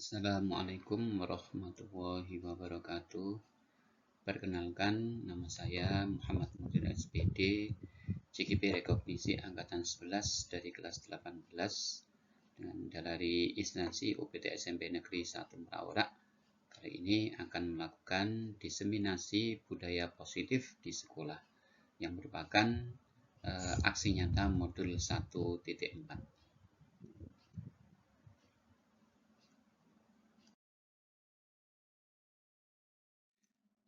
Assalamualaikum warahmatullahi wabarakatuh. Perkenalkan, nama saya Muhammad Mudir SPD, CGP Rekognisi Angkatan 11 dari kelas 18 dari instansi UPT SMP Negeri 1 Merawrak. Kali ini akan melakukan diseminasi budaya positif di sekolah yang merupakan aksi nyata modul 1.4.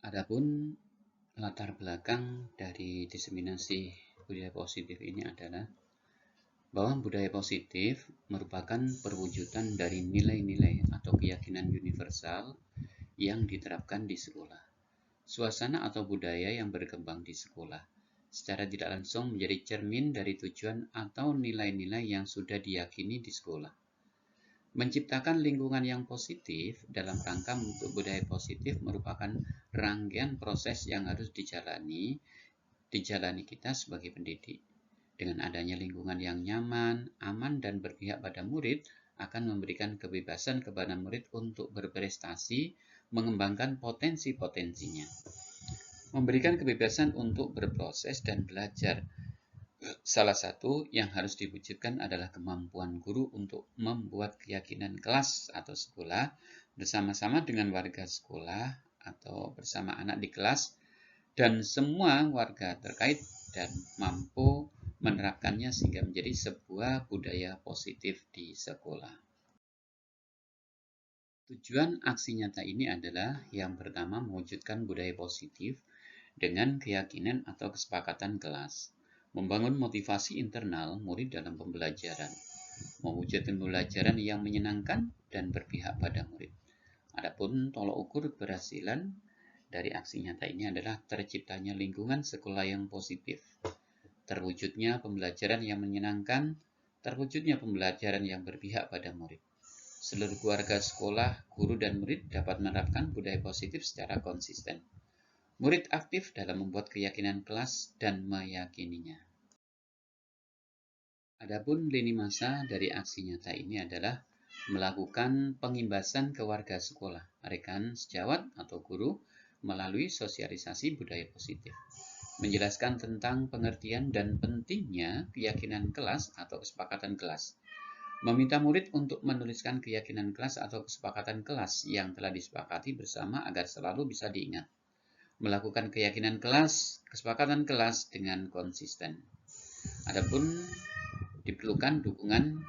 Adapun latar belakang dari diseminasi budaya positif ini adalah bahwa budaya positif merupakan perwujudan dari nilai-nilai atau keyakinan universal yang diterapkan di sekolah. Suasana atau budaya yang berkembang di sekolah secara tidak langsung menjadi cermin dari tujuan atau nilai-nilai yang sudah diyakini di sekolah. Menciptakan lingkungan yang positif dalam rangka membentuk budaya positif merupakan rangkaian proses yang harus dijalani kita sebagai pendidik. Dengan adanya lingkungan yang nyaman, aman, dan berpihak pada murid akan memberikan kebebasan kepada murid untuk berprestasi, mengembangkan potensi-potensinya. Memberikan kebebasan untuk berproses dan belajar. Salah satu yang harus diwujudkan adalah kemampuan guru untuk membuat keyakinan kelas atau sekolah bersama-sama dengan warga sekolah atau bersama anak di kelas dan semua warga terkait dan mampu menerapkannya sehingga menjadi sebuah budaya positif di sekolah. Tujuan aksi nyata ini adalah yang pertama mewujudkan budaya positif dengan keyakinan atau kesepakatan kelas. Membangun motivasi internal murid dalam pembelajaran, mewujudkan pembelajaran yang menyenangkan dan berpihak pada murid. Adapun tolok ukur keberhasilan dari aksi nyata ini adalah terciptanya lingkungan sekolah yang positif, terwujudnya pembelajaran yang menyenangkan, terwujudnya pembelajaran yang berpihak pada murid. Seluruh keluarga sekolah, guru, dan murid dapat menerapkan budaya positif secara konsisten. Murid aktif dalam membuat keyakinan kelas dan meyakininya. Adapun lini masa dari aksi nyata ini adalah melakukan pengimbasan ke warga sekolah, rekan sejawat atau guru melalui sosialisasi budaya positif. Menjelaskan tentang pengertian dan pentingnya keyakinan kelas atau kesepakatan kelas. Meminta murid untuk menuliskan keyakinan kelas atau kesepakatan kelas yang telah disepakati bersama agar selalu bisa diingat. Melakukan keyakinan kelas, kesepakatan kelas dengan konsisten. Adapun diperlukan dukungan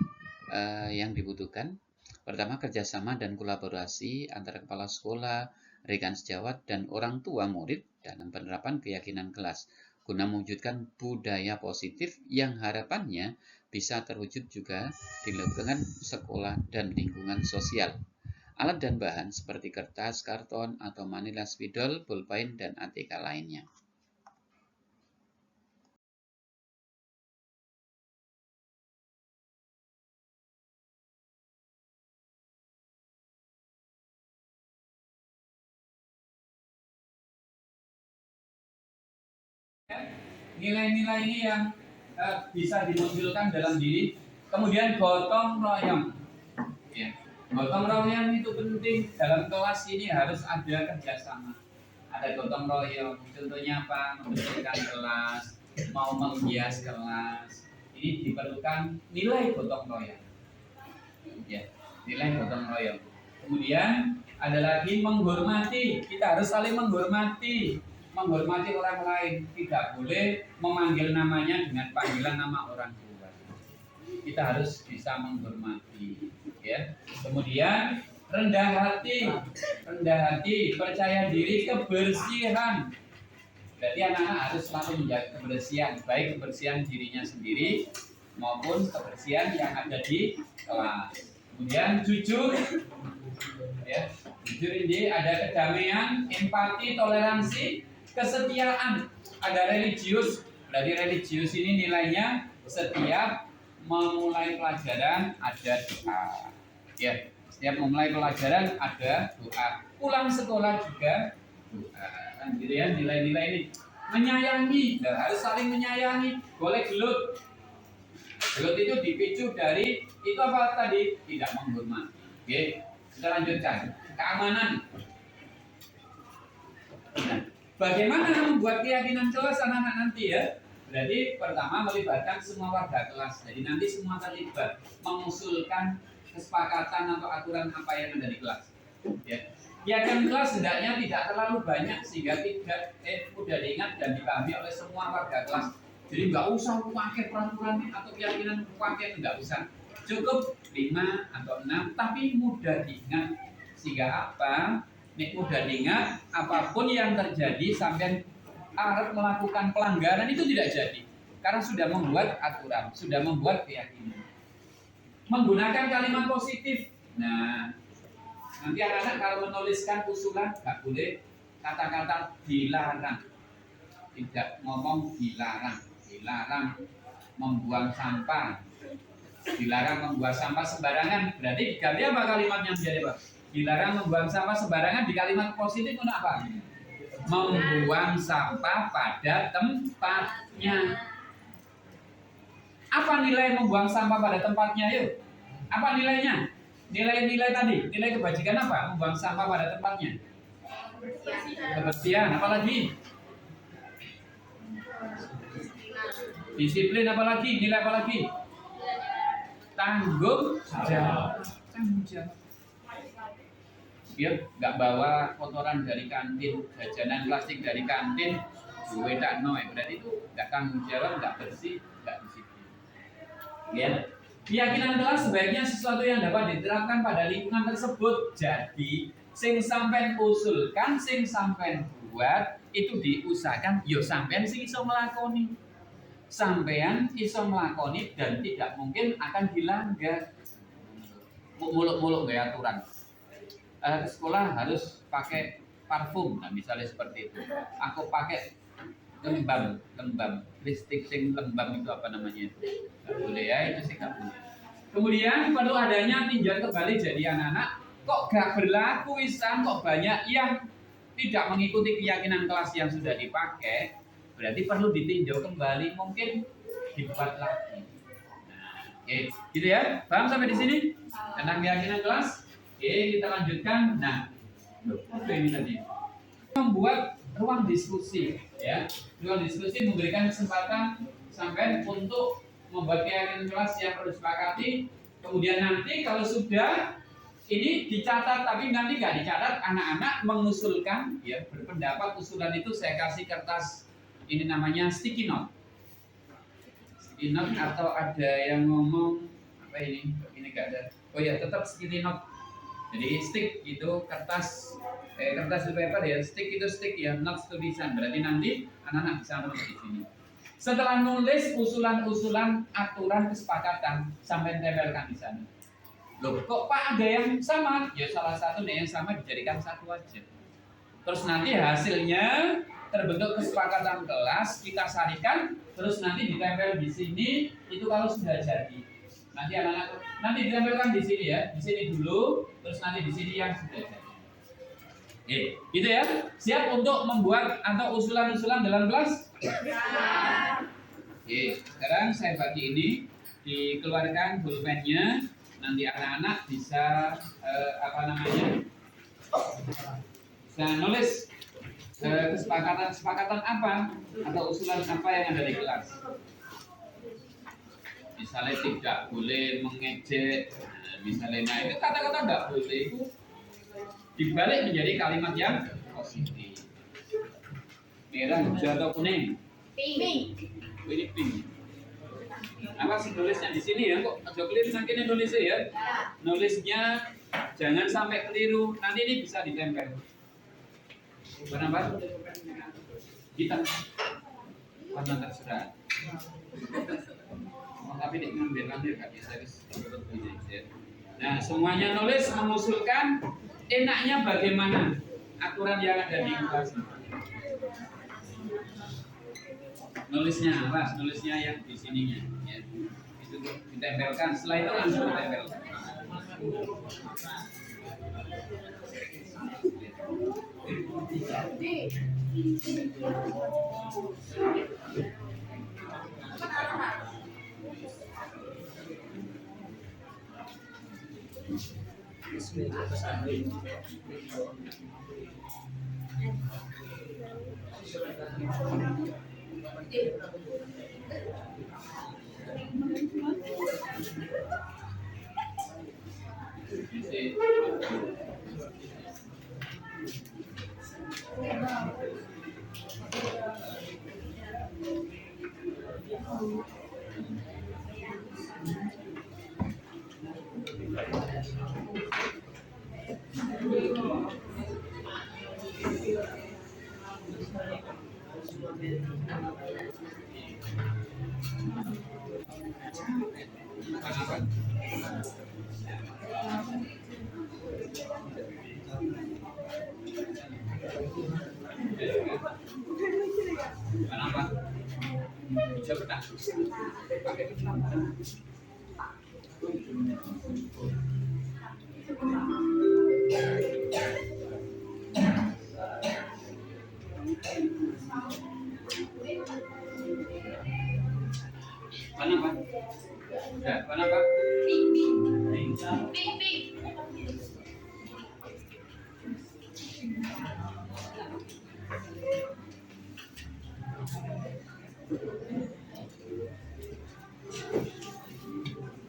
yang dibutuhkan. Pertama, kerjasama dan kolaborasi antara kepala sekolah, rekan sejawat, dan orang tua murid dalam penerapan keyakinan kelas guna mewujudkan budaya positif yang harapannya bisa terwujud juga di lingkungan sekolah dan lingkungan sosial. Alat dan bahan seperti kertas, karton, atau manila spidol, pulpen, dan ATK lainnya. Nilai-nilai ini yang bisa dimunculkan dalam diri. Kemudian gotong royong. Ya. Gotong royong itu penting dalam kelas ini, harus ada kerjasama. Ada gotong royong. Contohnya apa? Membersihkan kelas, mau menghias kelas. Ini diperlukan nilai gotong royong. Ya, nilai gotong royong. Kemudian ada lagi menghormati. Kita harus saling menghormati orang lain, tidak boleh memanggil namanya dengan panggilan nama orang tua. Kita harus bisa menghormati, ya. Kemudian rendah hati, percaya diri, kebersihan. Berarti anak-anak harus selalu menjaga kebersihan, baik kebersihan dirinya sendiri maupun kebersihan yang ada di kelas. Kemudian jujur, ya. Jujur ini ada kedamaian, empati, toleransi, kesetiaan, ada religius. Berarti religius ini nilainya setiap memulai pelajaran ada doa. Ya, setiap memulai pelajaran ada doa. Pulang sekolah juga doa. Kan gitu ya, nilai-nilai ini. Menyayangi, harus saling menyayangi. Boleh gelut. Gelut itu dipicu dari itu apa tadi? Tidak menghormati. Oke. Kita lanjutkan. Keamanan. Nah, bagaimana membuat keyakinan kelas anak-anak nanti ya? Berarti pertama melibatkan semua warga kelas. Jadi nanti semua terlibat mengusulkan kesepakatan atau aturan apa yang ada di kelas. Ya. Keyakinan kelas hendaknya tidak terlalu banyak sehingga tidak mudah diingat dan dipahami oleh semua warga kelas. Jadi nggak usah pakai peraturan atau keyakinan pakai, nggak usah. Cukup 5 atau 6 tapi mudah diingat. Sehingga apa? Mudah diingat, apapun yang terjadi sampai harus melakukan pelanggaran itu tidak jadi. Karena sudah membuat aturan, sudah membuat keyakinan. Menggunakan kalimat positif. Nah, nanti anak-anak kalau menuliskan usulan nggak boleh kata-kata dilarang. Tidak ngomong dilarang. Dilarang membuang sampah. Dilarang membuang sampah sembarangan. Berarti diganti apa kalimatnya menjadi apa? Dilarang membuang sampah sembarangan di kalimat positif untuk apa? Membuang sampah pada tempatnya. Apa nilai membuang sampah pada tempatnya? Yuk. Apa nilainya? Nilai-nilai tadi, nilai kebajikan apa? Membuang sampah pada tempatnya. Kebersihan, apalagi? Disiplin, apalagi? Nilai apalagi? Tanggung jawab. Tanggung jawab. Biar nggak bawa kotoran dari kantin, jajanan plastik dari kantin, gue tak noy. Berarti itu nggak tanggung jawab, nggak bersih, nggak disiplin. Ya. Keyakinan kelas sebaiknya sesuatu yang dapat diterapkan pada lingkungan tersebut. Jadi, sing sampean usulkan, sing sampean buat itu diusahakan, yo sampean sing iso melakoni. Sampean iso melakoni dan tidak mungkin akan dilanggar. Muluk-muluk gaya aturan. Ke sekolah harus pakai parfum, nah misalnya seperti itu. Aku pakai lembam, lipstick sing lembam itu apa namanya itu? Nggak boleh ya, itu sih nggak boleh. Kemudian perlu adanya tinjauan kembali jadi anak-anak. Kok gak berlaku Islam, kok banyak yang tidak mengikuti keyakinan kelas yang sudah dipakai? Berarti perlu ditinjau kembali, mungkin dibuat lagi. Nah, oke, gitu ya. Paham sampai di sini tentang keyakinan kelas? Oke, kita lanjutkan. Nah, apa ini tadi? Membuat ruang diskusi, ya. Ruang diskusi memberikan kesempatan sampai untuk membuat keyakinan kelas yang perlu disepakati. Kemudian nanti kalau sudah ini dicatat, tapi nanti nggak dicatat, anak-anak mengusulkan, ya, berpendapat usulan itu saya kasih kertas. Ini namanya sticky note. Sticky note atau ada yang ngomong apa ini? Ini nggak ada. Oh ya, tetap sticky note. Jadi stick itu kertas paper ya, stick itu stick ya, not tulisan. Berarti nanti anak-anak bisa menulis di sini. Setelah nulis usulan-usulan aturan kesepakatan sampai tempelkan di sana. Loh, kok Pak ada yang sama? Ya salah satu yang sama dijadikan satu aja. Terus nanti hasilnya terbentuk kesepakatan kelas, kita sarikan, terus nanti ditempel di sini. Itu kalau sudah jadi. Nanti anak-anak nanti ditempelkan di sini ya, di sini dulu, terus nanti di sini yang sudah jadi. Gitu ya. Siap untuk membuat atau usulan-usulan dalam kelas? Sekarang saya bagi ini, dikeluarkan pulpennya, nanti anak-anak bisa bisa nulis kesepakatan apa atau usulan apa yang ada di kelas. Misalnya tidak boleh mengejek, misalnya itu kata-kata tidak boleh itu dibalik menjadi kalimat yang positif. Merah, hijau atau kuning? Pink. Ini pink. Apa sih nulisnya di sini ya? Kok agak keliru nanti nulisnya ya? Nulisnya jangan sampai keliru. Nanti ini bisa ditempel. Kenapa? Kita warna terserah. Tapi dia ngambil kan ya, nah semuanya nulis mengusulkan enaknya bagaimana aturan yang ada di kelas. Nulisnya apa? Nulisnya yang di sininya ya. Itu ditempelkan, setelah itu langsung ditempelkan. Kenapa? Hijau pernah? Pakai. Kenapa? Ya, kenapa?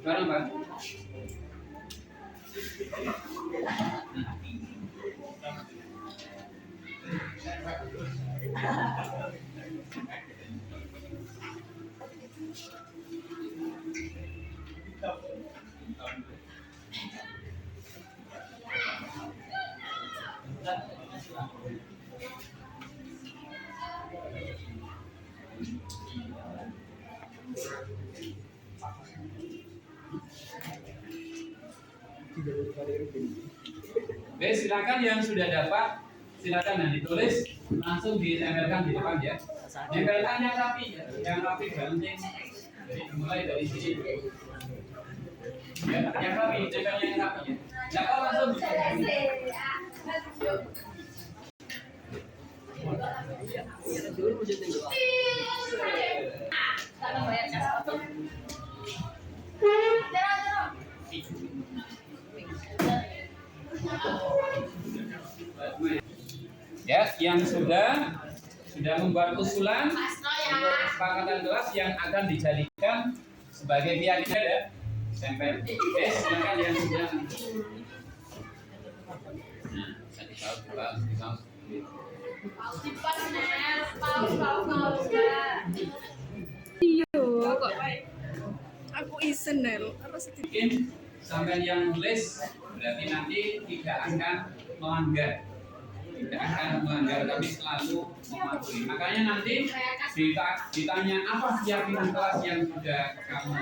Kenapa? Oke, silakan yang sudah dapat, silakan yang ditulis langsung ditempelkan di depan ya. Tempelkan yang rapi ya, yang rapi penting. Jadi mulai dari sini. Ya, yang rapi, tempelnya yang rapi ya. Jangan langsung. Ya, yang sudah membuat usulan untuk kesepakatan kelas yang akan dijadikan sebagai keyakinan ya, stempel. Oke, silakan yang sudah. Nah, Aku isen Nel. Mungkin sampai yang nulis berarti nanti tidak akan melanggar, tapi selalu mematuhi. Makanya nanti ditanya apa keyakinan kelas yang sudah kamu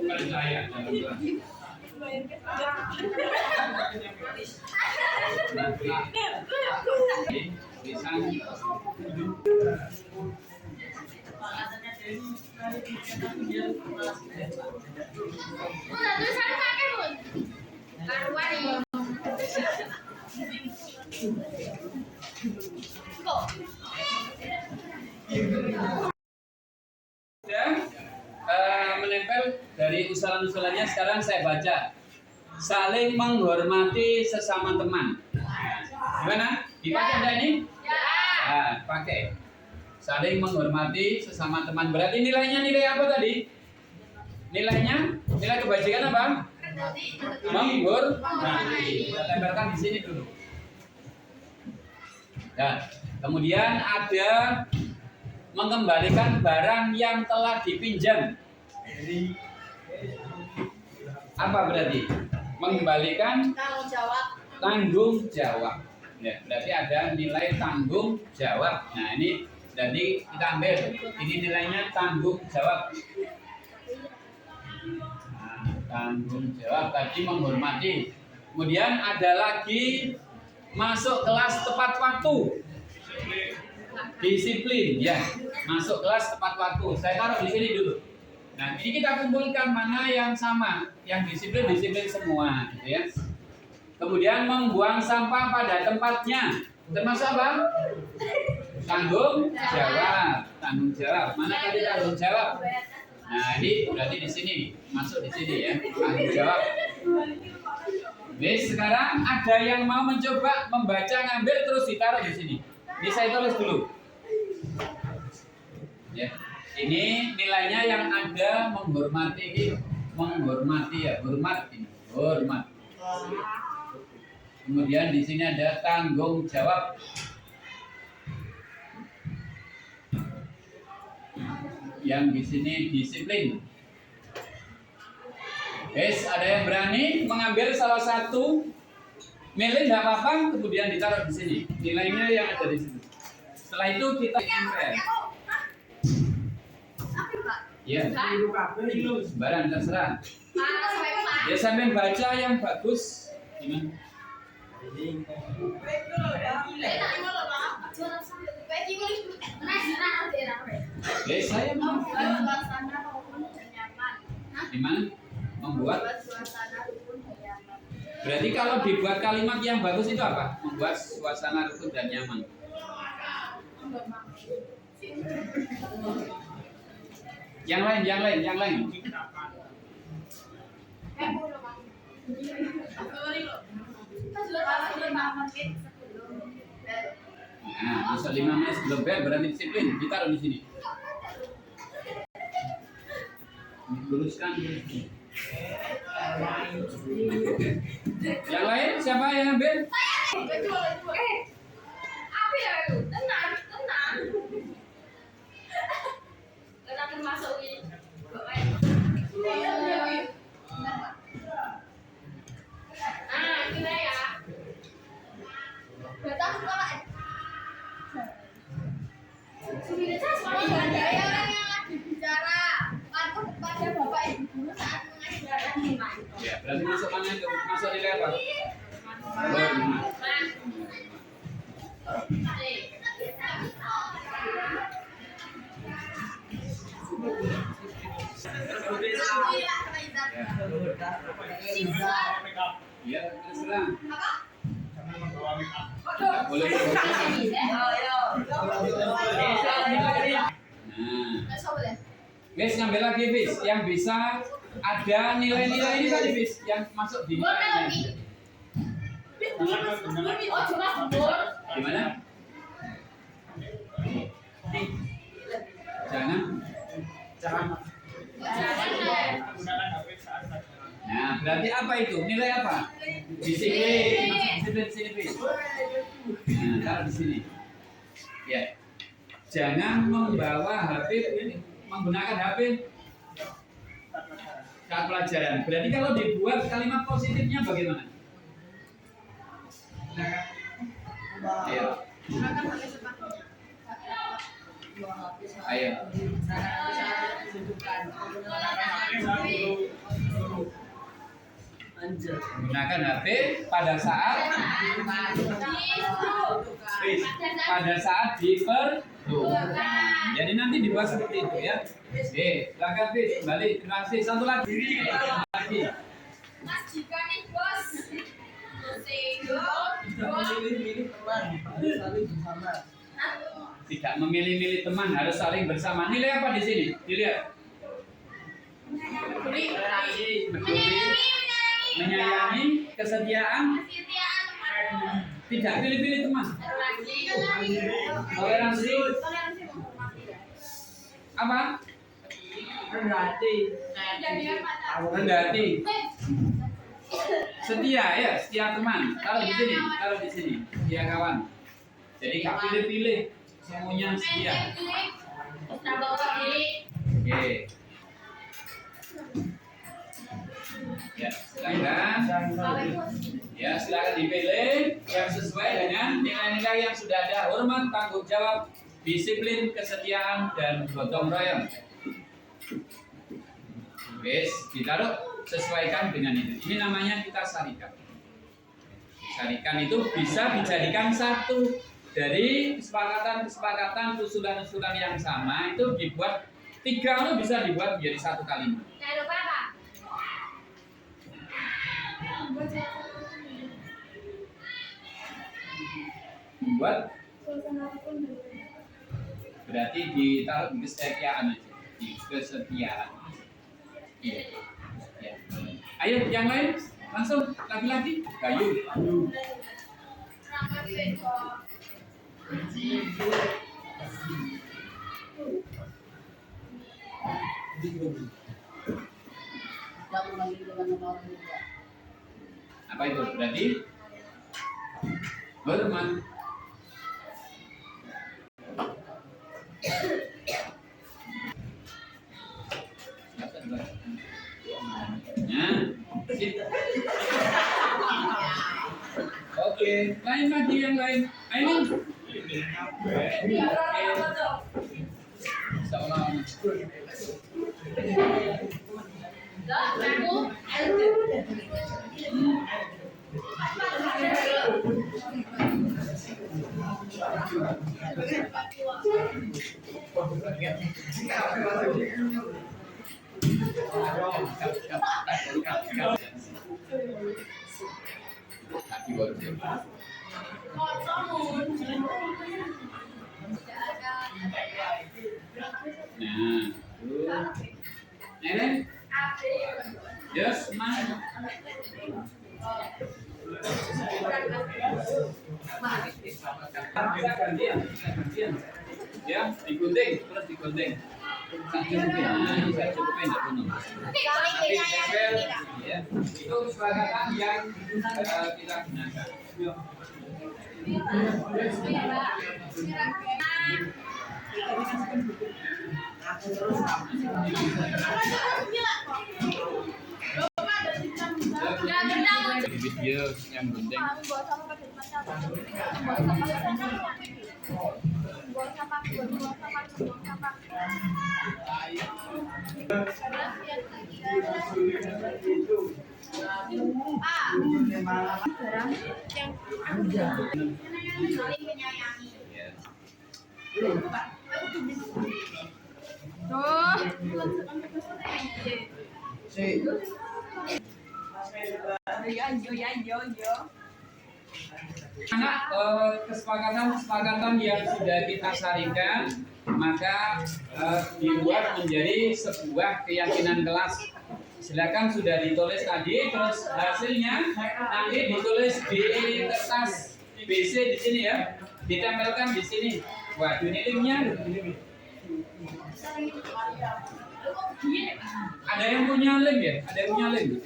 percaya dalam kelas. Menempel dari usulan-usulannya sekarang saya baca. Saling menghormati sesama teman. Gimana? Dipakai enggak ini? Ya. Nah, pakai. Saling menghormati sesama teman. Berarti nilainya nilai apa tadi? Nilainya? Nilai kebajikan apa? Menghormati. Kita tempelkan di sini dulu. Dan kemudian ada mengembalikan barang yang telah dipinjam. Apa berarti? Mengembalikan tanggung jawab. Ya, berarti ada nilai tanggung jawab. Nah, ini jadi kita ambil. Ini nilainya tanggung jawab. Nah, tanggung jawab tadi menghormati. Kemudian ada lagi masuk kelas tepat waktu. Disiplin, ya. Masuk kelas tepat waktu. Saya taruh di sini dulu. Nah, ini kita kumpulkan mana yang sama, yang disiplin semua, gitu ya. Kemudian membuang sampah pada tempatnya, termasuk apa? Tanggung jawab, tanggung jawab. Mana tadi tanggung jawab? Nah, ini berarti di sini, masuk di sini ya, tanggung jawab. Oke, sekarang ada yang mau mencoba membaca, ngambil terus ditaruh di sini. Ini saya tulis dulu. Ya, ini nilainya yang ada menghormati, ya, hormat ini, hormat. Kemudian di sini ada tanggung jawab. Yang di sini disiplin. Guys, ada yang berani mengambil salah satu, milih nggak apa-apa, kemudian ditaruh di sini. Nilainya yang ada di sini. Setelah itu kita MPR. Ya, sembarang terserah. Ya sampai baca yang bagus. Gimana? Oke, saya mau. Gimana? Membuat. Berarti kalau dibuat kalimat yang bagus itu apa? Membuat suasana rukun dan nyaman. Yang lain. Nah, bisa 5 menit sebelum bel berarti disiplin. Ditaruh di sini. Luruskan. Yang lain siapa yang ambil? Apa ya itu? Tenang. Tenang masuk ini. Gila ya. Betul sekolah. Sudah saya yang lagi bicara. Aku kepada Bapak Ibu guru saat mengajarkan iman. Ya, berarti masuk mana itu? Masuk nilai apa? Ya, terserah. Boleh. Guys, ngambil lagi bis yang bisa ada nilai-nilai ini tadi bis yang masuk di nilai ini. Gimana? Jangan. Nah, berarti apa itu? Nilai apa? Disiplin. Disiplin sini bis. Nah, taruh di sini. Ya. Jangan membawa HP ini, menggunakan HP saat pelajaran. Berarti kalau dibuat kalimat positifnya bagaimana? Ayo. Ayo. Gunakan HP pada saat diperlukan. Jadi nanti dibuat seperti itu ya. Oke, silakan bis, kembali. Terima kasih. Satu lagi. Mas jika nih bos. Tidak memilih-milih teman, harus saling bersama. Nilai apa di sini? Dilihat. Menyayangi, kesetiaan, tidak pilih-pilih teman. Toleransi. Apa? Rendah hati. Setia ya, setia teman. Taruh di sini, setia kawan. Jadi gak pilih-pilih, semuanya setia. Oke. Ya, silakan dipilih yang sesuai dengan nilai-nilai yang sudah ada: hormat, tanggung jawab, disiplin, kesetiaan, dan gotong royong. Wes, ditaruh, sesuaikan dengan itu. Ini namanya kita sarikan. Sarikan itu bisa dijadikan satu dari kesepakatan, usulan-usulan yang sama itu dibuat 3 itu bisa dibuat menjadi satu kalimat. Membuat berarti ditaruh di kesetiaan aja, di kesetiaan. Ya. Ayo yang lain Langsung lagi-lagi kayu. Apa itu? Berarti berman. Nah, oke, lain lagi yang lain. Ini. Seolah. Ini. Yes, man. Gantian. Ya, digunting, terus digunting. Saya cukupin enggak penuh. Nanti tempel, ya. Itu kesepakatan yang kita gunakan. Bibit dia yang penting. Karena kesepakatan yang sudah kita saringkan, maka dibuat menjadi sebuah keyakinan kelas. Silakan sudah ditulis tadi, terus hasilnya nanti ditulis di kertas BC di sini ya, ditempelkan di sini. Waduh, ini linknya. Ada yang punya link ya? Ada yang punya link?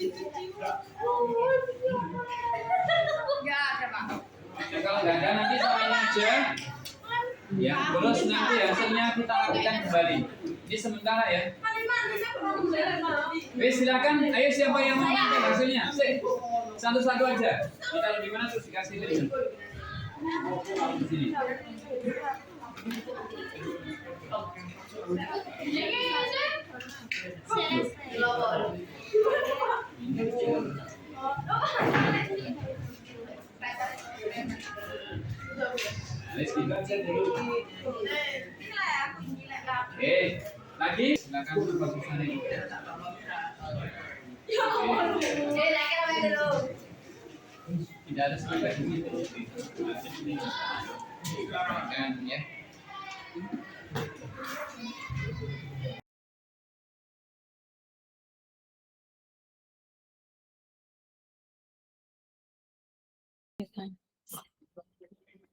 Ya, kalau nggak ada nanti samain aja. Ya, terus nanti hasilnya kita lakukan kembali. Ini sementara ya. Oke, silakan. Ayo siapa yang mau pakai hasilnya? Satu-satu aja. Kita di mana terus dikasih link. Di sini. Oke, lagi silakan bagusan ini. Tidak ada sampai di situ. Silakan ya.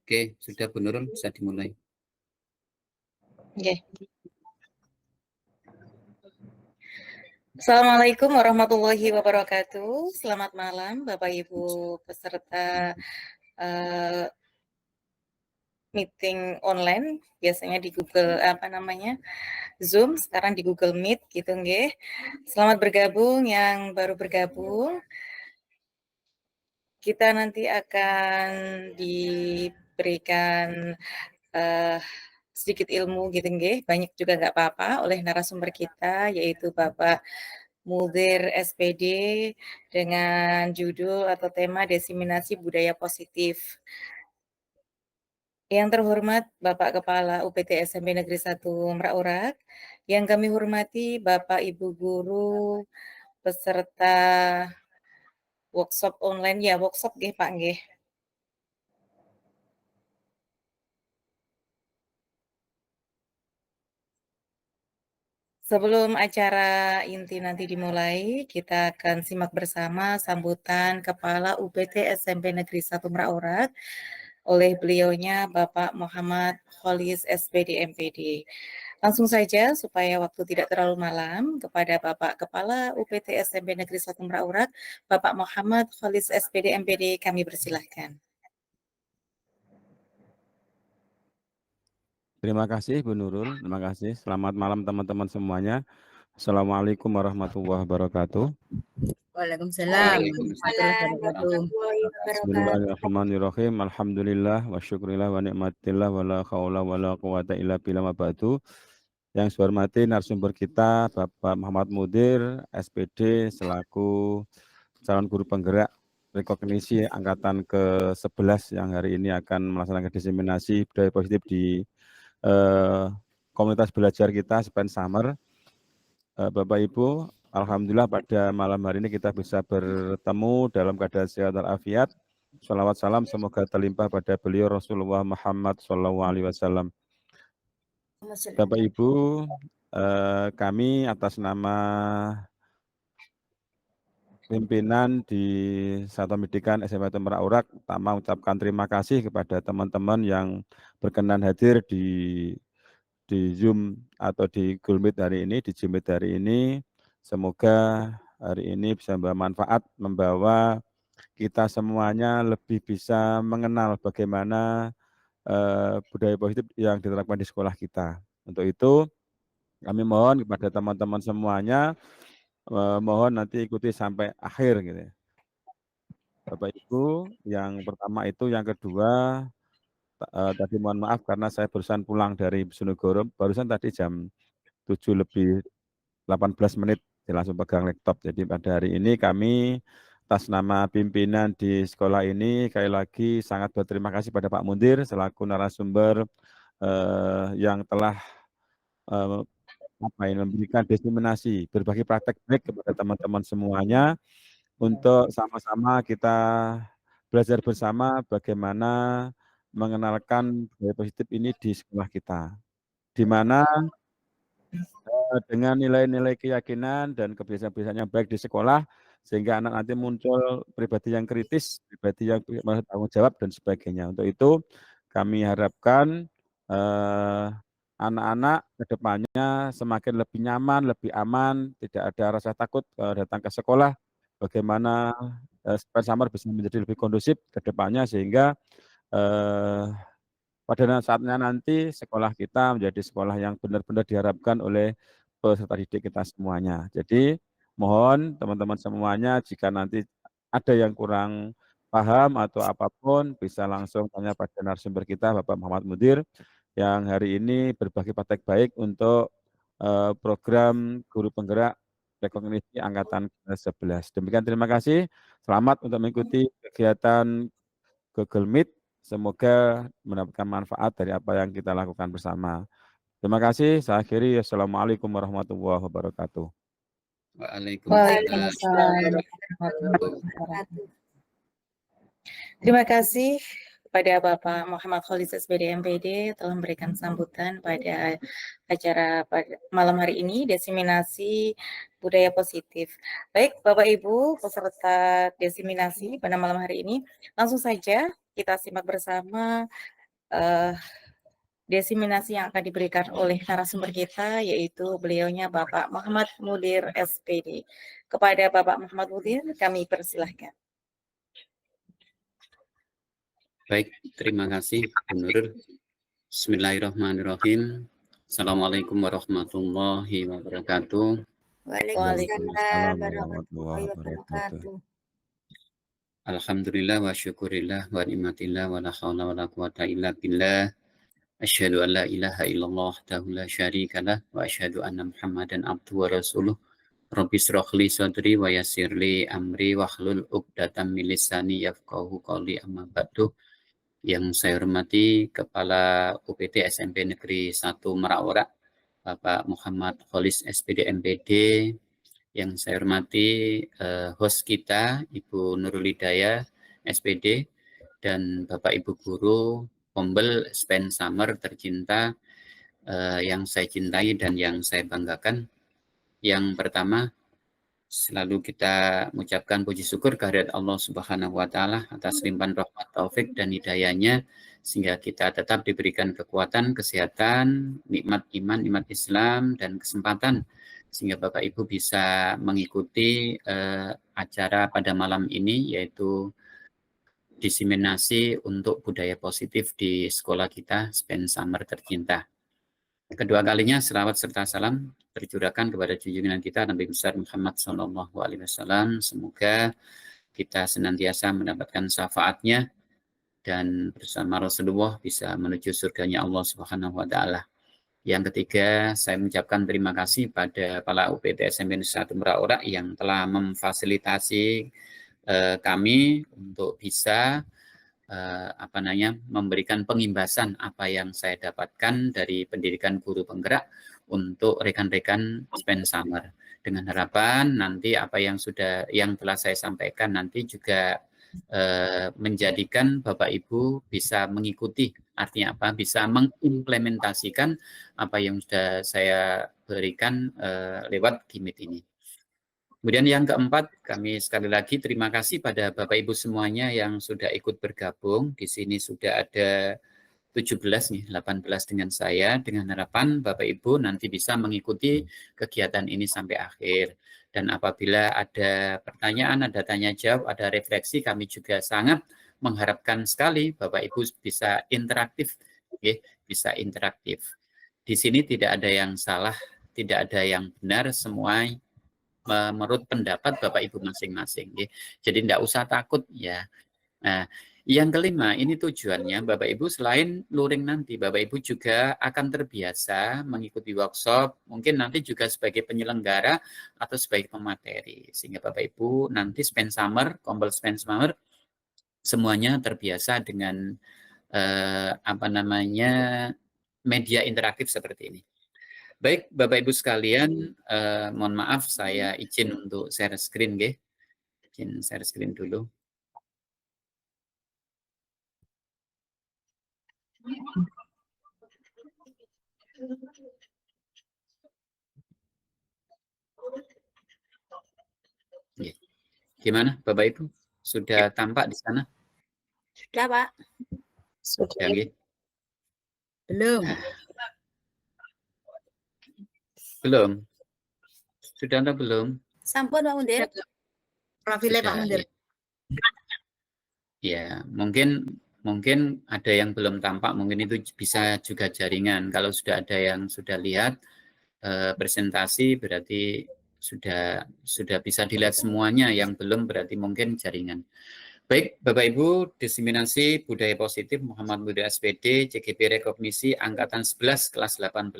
Oke, sudah Bu Nurul, bisa dimulai. Oke. Assalamualaikum warahmatullahi wabarakatuh. Selamat malam Bapak Ibu peserta meeting online, biasanya di Google Zoom, sekarang di Google Meet gitu nggih. Selamat bergabung yang baru bergabung. Kita nanti akan diberikan sedikit ilmu gitu nggih, banyak juga nggak apa-apa oleh narasumber kita yaitu Bapak Muldir SPD dengan judul atau tema Diseminasi Budaya Positif. Yang terhormat Bapak Kepala UPT SMP Negeri 1 Merak, yang kami hormati Bapak Ibu guru peserta workshop online ya, workshop nggih Pak nggih. Sebelum acara inti nanti dimulai, kita akan simak bersama sambutan Kepala UPT SMP Negeri 1 Meraurak oleh beliaunya Bapak Muhammad Kholis SPD MPD. Langsung saja supaya waktu tidak terlalu malam kepada Bapak Kepala UPT SMP Negeri 1 Meraurak, Bapak Muhammad Kholis SPD MPD, kami persilahkan. Terima kasih Bu Nurul, terima kasih. Selamat malam teman-teman semuanya. Assalamualaikum warahmatullahi wabarakatuh. Waalaikumsalam. Bismillahirrahmanirrahim. Alhamdulillah wa syukurillah wa ni'matillah wa la haula wa la quwata illa billah ma ba'du. Yang saya hormati narasumber kita Bapak Muhammad Mudir SPD selaku calon guru penggerak rekognisi angkatan ke-11 yang hari ini akan melaksanakan diseminasi budaya positif di komunitas belajar kita Spen Summer. Bapak Ibu, alhamdulillah pada malam hari ini kita bisa bertemu dalam keadaan sehat walafiat. Shalawat salam semoga terlimpah pada beliau Rasulullah Muhammad SAW. Bapak Ibu, kami atas nama pimpinan di Satuan Pendidikan SMP Meraurak pertama mengucapkan terima kasih kepada teman-teman yang berkenan hadir di Zoom atau di Google Meet hari ini, di Zoom Meet hari ini. Semoga hari ini bisa membawa manfaat, membawa kita semuanya lebih bisa mengenal bagaimana budaya positif yang diterapkan di sekolah kita. Untuk itu, kami mohon kepada teman-teman semuanya, mohon nanti ikuti sampai akhir gitu ya. Bapak Ibu, yang pertama itu, yang kedua, tadi mohon maaf karena saya barusan pulang dari Bojonegoro, barusan tadi jam 7:18 saya langsung pegang laptop. Jadi pada hari ini kami atas nama pimpinan di sekolah ini sekali lagi sangat berterima kasih pada Pak Mundir selaku narasumber yang telah memberikan diseminasi berbagi praktek baik kepada teman-teman semuanya untuk sama-sama kita belajar bersama bagaimana mengenalkan budaya positif ini di sekolah kita, di mana dengan nilai-nilai keyakinan dan kebiasaan-kebiasaan yang baik di sekolah, sehingga anak nanti muncul pribadi yang kritis, pribadi yang bertanggung jawab, dan sebagainya. Untuk itu, kami harapkan anak-anak ke depannya semakin lebih nyaman, lebih aman, tidak ada rasa takut datang ke sekolah, bagaimana Spen Summer bisa menjadi lebih kondusif ke depannya, sehingga pada saatnya nanti sekolah kita menjadi sekolah yang benar-benar diharapkan oleh peserta didik kita semuanya. Jadi mohon teman-teman semuanya jika nanti ada yang kurang paham atau apapun bisa langsung tanya pada narasumber kita Bapak Muhammad Mudir yang hari ini berbagi praktek baik untuk program guru penggerak rekognisi angkatan ke-11. Demikian, terima kasih. Selamat untuk mengikuti kegiatan Google Meet. Semoga mendapatkan manfaat dari apa yang kita lakukan bersama. Terima kasih. Saya akhiri. Assalamualaikum warahmatullahi wabarakatuh. Waalaikumsalam. Terima kasih kepada Bapak Muhammad Kholis SPD MPD telah memberikan sambutan pada acara pada malam hari ini, diseminasi budaya positif. Baik, Bapak Ibu peserta diseminasi pada malam hari ini, langsung saja kita simak bersama diseminasi yang akan diberikan oleh narasumber kita, yaitu beliaunya Bapak Muhammad Mudir SPD. Kepada Bapak Muhammad Mudir, kami persilahkan. Baik, terima kasih Bu Nurul. Bismillahirrahmanirrahim. Assalamualaikum warahmatullahi wabarakatuh. Waalaikumsalam warahmatullahi wabarakatuh. Alhamdulillah wa syukurillah wa ni'matillah wa la haula wa la quwata illa billah. Asyhadu an la ilaha illallah wahdahu la syarikalah wa asyhadu anna Muhammadan abduhu wa rasuluh. Rabbi shrah li sadri wa yassir li amri wahlul 'uqdatam min lisani yafqahu qawli, amma ba'du. Yang saya hormati Kepala UPT SMP Negeri 1 Meraurak, Bapak Muhammad Kholis SPD MPD. Yang saya hormati host kita, Ibu Nurul Hidayah SPD, dan Bapak Ibu Guru Pombel Spen Summer tercinta yang saya cintai dan yang saya banggakan. Yang pertama, selalu kita mengucapkan puji syukur kehadirat Allah Subhanahu wa taala atas limpahan rahmat, taufik dan hidayahnya sehingga kita tetap diberikan kekuatan, kesehatan, nikmat iman, nikmat Islam dan kesempatan sehingga Bapak Ibu bisa mengikuti acara pada malam ini, yaitu diseminasi untuk budaya positif di sekolah kita, SPEN Summer tercinta. Kedua kalinya selawat serta salam tercurahkan kepada junjungan kita Nabi besar Muhammad SAW. Semoga kita senantiasa mendapatkan syafaatnya dan bersama Rasulullah bisa menuju surganya Allah Subhanahu wa taala. Yang ketiga, saya mengucapkan terima kasih pada para UPT SMP Negeri 1 Merak yang telah memfasilitasi kami untuk bisa memberikan pengimbasan apa yang saya dapatkan dari pendidikan guru penggerak untuk rekan-rekan SPEN Summer, dengan harapan nanti apa yang telah saya sampaikan nanti juga menjadikan Bapak Ibu bisa mengikuti, artinya apa, bisa mengimplementasikan apa yang sudah saya berikan lewat GIMIT ini. Kemudian yang keempat, kami sekali lagi terima kasih pada Bapak Ibu semuanya yang sudah ikut bergabung. Di sini sudah ada 17 nih, 18 dengan saya, dengan harapan Bapak Ibu nanti bisa mengikuti kegiatan ini sampai akhir. Dan apabila ada pertanyaan, ada tanya jawab, ada refleksi, kami juga sangat mengharapkan sekali Bapak Ibu bisa interaktif, bisa interaktif. Di sini tidak ada yang salah, tidak ada yang benar, semua menurut pendapat Bapak Ibu masing-masing. Jadi tidak usah takut ya. Nah, yang kelima, ini tujuannya Bapak Ibu selain luring nanti, Bapak Ibu juga akan terbiasa mengikuti workshop, mungkin nanti juga sebagai penyelenggara atau sebagai pemateri. Sehingga Bapak Ibu nanti SPEN Summer, Kompel SPEN Summer, semuanya terbiasa dengan media interaktif seperti ini. Baik, Bapak Ibu sekalian, mohon maaf saya izin untuk share screen, nggih. Izin share screen dulu. Gimana, Bapak Ibu? Sudah tampak di sana? Sudah, Pak. Sudah, nggih. Belum. Belum. Sudah atau belum? Sampun, Pak Mundir. Profilnya Pak Mundir. Ya, mungkin ada yang belum tampak, mungkin itu bisa juga jaringan. Kalau sudah ada yang sudah lihat presentasi, berarti sudah bisa dilihat semuanya. Yang belum berarti mungkin jaringan. Baik, Bapak Ibu, diseminasi budaya positif Muhammad Muda SPD, CGP Rekognisi Angkatan 11 kelas 18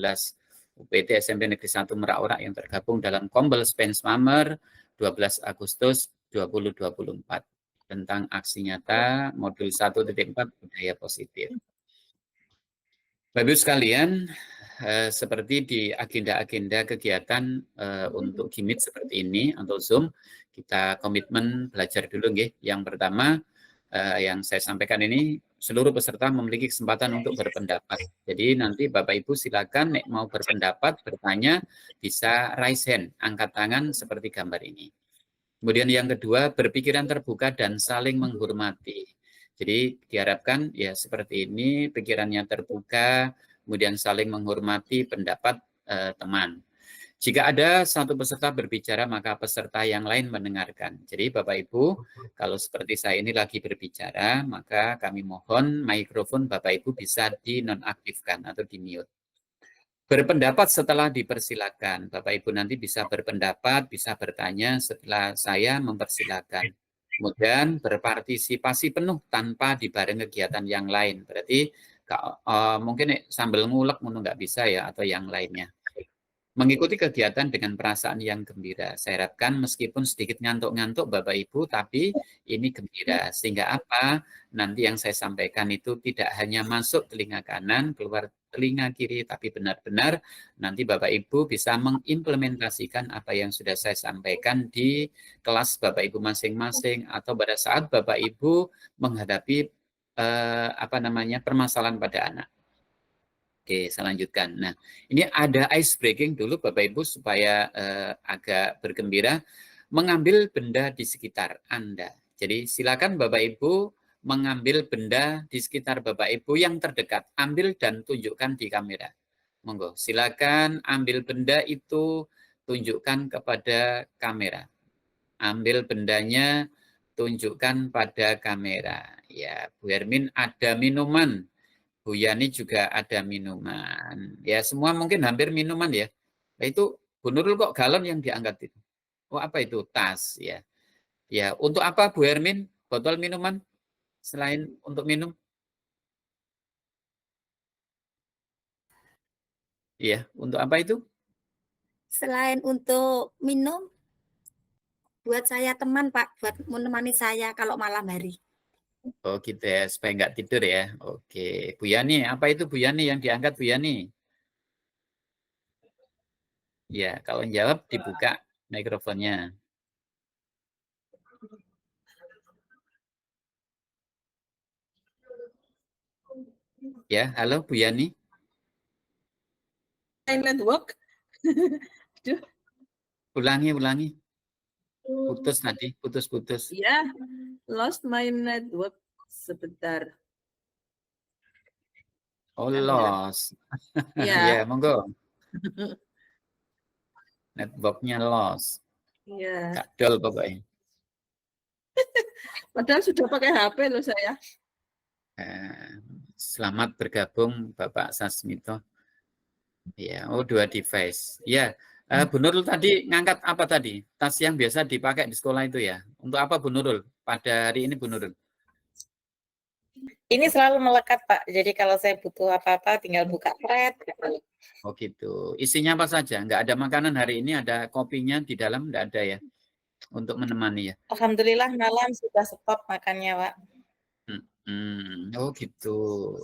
UPT SMP Negeri 1 Merak yang tergabung dalam Kompel SPEN Summer 12 Agustus 2024 tentang aksi nyata modul 1.4 budaya positif. Bapak Ibu sekalian, seperti di agenda-agenda kegiatan untuk GIMIT seperti ini atau Zoom, kita komitmen belajar dulu, nggih. Yang pertama yang saya sampaikan ini, seluruh peserta memiliki kesempatan untuk berpendapat. Jadi nanti Bapak Ibu silakan mau berpendapat, bertanya, bisa raise hand, angkat tangan seperti gambar ini. Kemudian yang kedua, berpikiran terbuka dan saling menghormati. Jadi diharapkan ya seperti ini, pikirannya terbuka, kemudian saling menghormati pendapat teman. Jika ada satu peserta berbicara, maka peserta yang lain mendengarkan. Jadi Bapak Ibu, kalau seperti saya ini lagi berbicara, maka kami mohon mikrofon Bapak Ibu bisa dinonaktifkan atau di-mute. Berpendapat setelah dipersilakan. Bapak Ibu nanti bisa berpendapat, bisa bertanya setelah saya mempersilakan. Kemudian berpartisipasi penuh tanpa dibarengi kegiatan yang lain. Berarti mungkin sambil ngulek nggak bisa ya, atau yang lainnya. Mengikuti kegiatan dengan perasaan yang gembira. Saya harapkan meskipun sedikit ngantuk-ngantuk Bapak Ibu, tapi ini gembira. Sehingga apa? Nanti yang saya sampaikan itu tidak hanya masuk telinga kanan, keluar telinga kiri, tapi benar-benar nanti Bapak Ibu bisa mengimplementasikan apa yang sudah saya sampaikan di kelas Bapak Ibu masing-masing, atau pada saat Bapak Ibu menghadapi permasalahan pada anak. Oke, saya lanjutkan. Nah, ini ada ice breaking dulu Bapak Ibu supaya agak bergembira. Mengambil benda di sekitar Anda. Jadi silakan Bapak Ibu mengambil benda di sekitar Bapak Ibu yang terdekat. Ambil dan tunjukkan di kamera. Monggo, silakan ambil benda itu, tunjukkan kepada kamera. Ambil bendanya, tunjukkan pada kamera. Ya, Bu Hermin ada minuman. Bu Yani juga ada minuman. Ya, semua mungkin hampir minuman ya. Nah, itu Bu Nurul kok galon yang diangkat itu? Oh, apa itu? Tas ya. Ya, untuk apa Bu Hermin? Botol minuman selain untuk minum? Iya, untuk apa itu? Selain untuk minum, buat saya teman Pak, buat menemani saya kalau malam hari. Oh gitu ya, supaya nggak tidur ya. Oke, Bu Yani, apa itu Bu Yani yang diangkat Bu Yani? Ya, kalau jawab dibuka mikrofonnya. Ya, halo Bu Yani. Network. Aduh. Ulangi. Putus tadi, putus. Ya, lost my network sebentar. Oh, lost. Ya. Ya, monggo. Networknya lost. Ya. Kadol pokoknya. Padahal sudah pakai HP loh saya. Selamat bergabung Bapak Sasmito. Ya, oh 2 device. Ya, Bu Nurul tadi ngangkat apa tadi? Tas yang biasa dipakai di sekolah itu ya. Untuk apa Bu Nurul? Pada hari ini Bu Nurul. Ini selalu melekat Pak. Jadi kalau saya butuh apa-apa tinggal buka thread. Oh gitu. Isinya apa saja? Nggak ada makanan hari ini, ada kopinya di dalam, nggak ada ya? Untuk menemani ya. Alhamdulillah malam sudah stop makannya Pak. Oh gitu.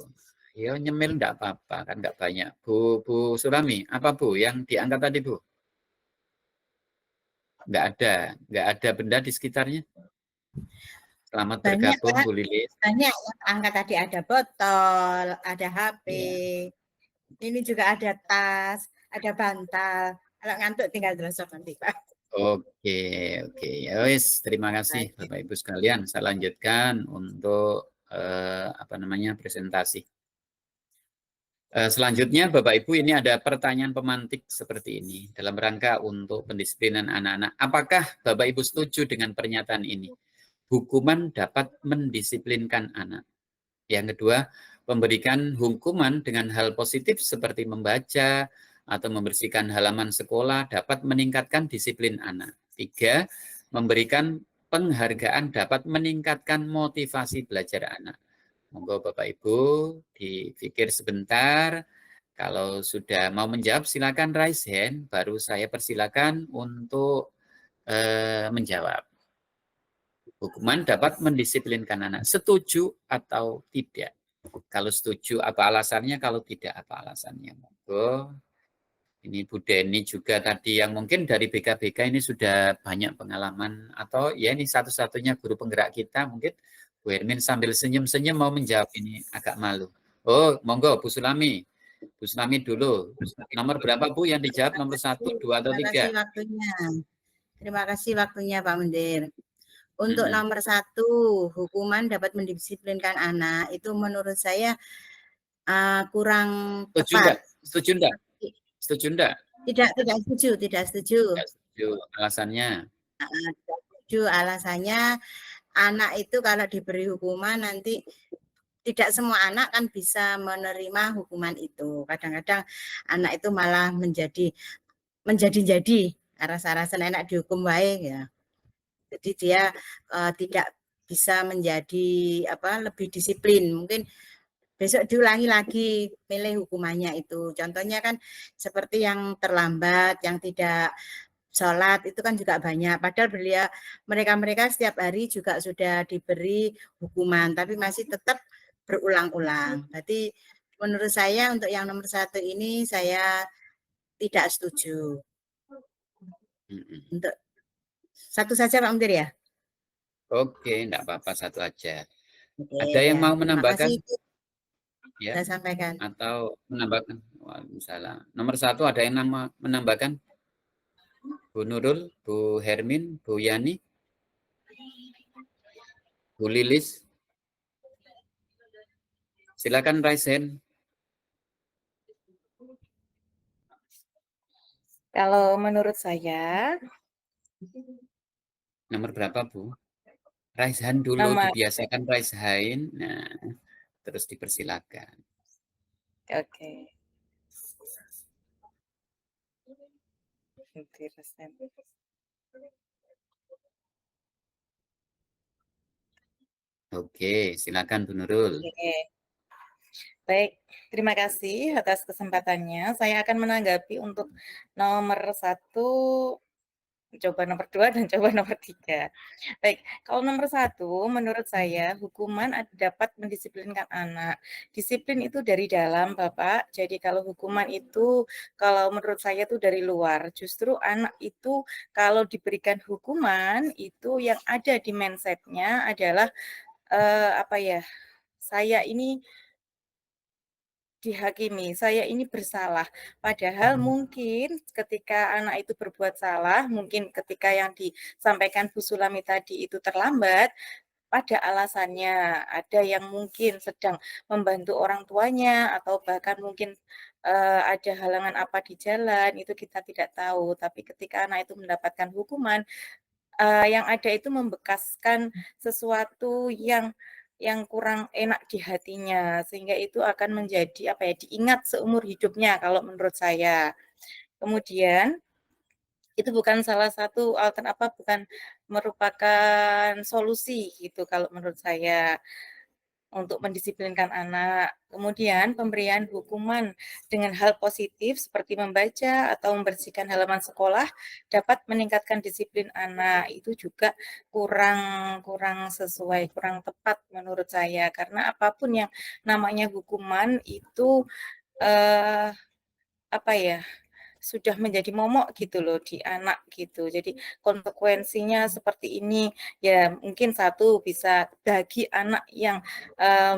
Ya nyemil nggak apa-apa, kan nggak banyak. Bu Surami, apa Bu yang diangkat tadi Bu? Nggak ada benda di sekitarnya. Selamat Banyak bergabung Pak, Bu Lilis. banyak yang angkat tadi, ada botol, ada HP, ini juga ada tas, ada bantal. Kalau ngantuk tinggal telepon nanti Pak. Oke. Ya wis, terima kasih Bapak Ibu sekalian. Saya lanjutkan untuk presentasi. Selanjutnya Bapak Ibu ini ada pertanyaan pemantik seperti ini dalam rangka untuk pendisiplinan anak-anak. Apakah Bapak Ibu setuju dengan pernyataan ini? Hukuman dapat mendisiplinkan anak. Yang kedua, memberikan hukuman dengan hal positif seperti membaca atau membersihkan halaman sekolah dapat meningkatkan disiplin anak. 3, memberikan penghargaan dapat meningkatkan motivasi belajar anak. Monggo Bapak Ibu dipikir sebentar. Kalau sudah mau menjawab silakan raise hand, baru saya persilakan untuk menjawab. Hukuman dapat mendisiplinkan anak. Setuju atau tidak? Kalau setuju apa alasannya, kalau tidak apa alasannya? Monggo. Ini Bu Deni juga tadi yang mungkin dari BKBK ini sudah banyak pengalaman atau ya ini satu-satunya guru penggerak kita mungkin Bu Hermin sambil senyum-senyum mau menjawab ini agak malu. Oh, monggo Bu Sulami. Bu Sulami dulu. Nomor berapa Bu yang dijawab? Nomor 1, 2 atau 3? Terima kasih waktunya Pak Mundir. Untuk nomor 1, hukuman dapat mendisiplinkan anak. Itu menurut saya kurang tepat. Setuju enggak? Tidak setuju. Tidak setuju. Alasannya? Tidak setuju. Alasannya anak itu kalau diberi hukuman nanti tidak semua anak kan bisa menerima hukuman itu. Kadang-kadang anak itu malah menjadi rasa-rasa enak dihukum baik ya. Jadi dia tidak bisa menjadi lebih disiplin. Mungkin besok diulangi lagi milih hukumannya itu. Contohnya kan seperti yang terlambat, yang tidak sholat itu kan juga banyak. Padahal mereka setiap hari juga sudah diberi hukuman, tapi masih tetap berulang-ulang. Berarti menurut saya untuk yang nomor 1 ini saya tidak setuju. Untuk satu saja Pak Mundir ya? Oke, enggak apa-apa, satu aja. Ada yang mau menambahkan? ya, Saya sampaikan. atau menambahkan? Waalaikumsalam. Nomor 1 ada yang menambahkan? Bu Nurul, Bu Hermin, Bu Yani, Bu Lilis. Silakan raise hand. Kalau menurut saya, Nomor berapa, Bu? Raise hand dulu, nomor, dibiasakan raise hand. Nah, terus dipersilakan. oke. Oke, silakan Bu Nurul. Oke. Baik, terima kasih atas kesempatannya. Saya akan menanggapi untuk nomor 1, coba nomor 2, dan coba nomor 3. Baik, kalau nomor 1, menurut saya hukuman dapat mendisiplinkan anak. Disiplin itu dari dalam, Bapak. Jadi kalau hukuman itu, kalau menurut saya itu dari luar. Justru anak itu kalau diberikan hukuman, itu yang ada di mindset-nya adalah, apa ya, saya ini dihakimi, saya ini bersalah. Padahal mungkin ketika anak itu berbuat salah, mungkin ketika yang disampaikan Bu Sulami tadi itu terlambat, pada alasannya. Ada yang mungkin sedang membantu orang tuanya atau bahkan mungkin ada halangan apa di jalan, itu kita tidak tahu. Tapi ketika anak itu mendapatkan hukuman, yang ada itu membekaskan sesuatu yang kurang enak di hatinya, sehingga itu akan menjadi, apa ya, diingat seumur hidupnya kalau menurut saya. Kemudian, itu bukan salah satu bukan merupakan solusi gitu kalau menurut saya, untuk mendisiplinkan anak. Kemudian pemberian hukuman dengan hal positif seperti membaca atau membersihkan halaman sekolah dapat meningkatkan disiplin anak. Itu juga kurang sesuai, kurang tepat menurut saya. Karena apapun yang namanya hukuman itu apa ya, sudah menjadi momok gitu loh di anak gitu. Jadi konsekuensinya seperti ini, ya mungkin satu bisa bagi anak yang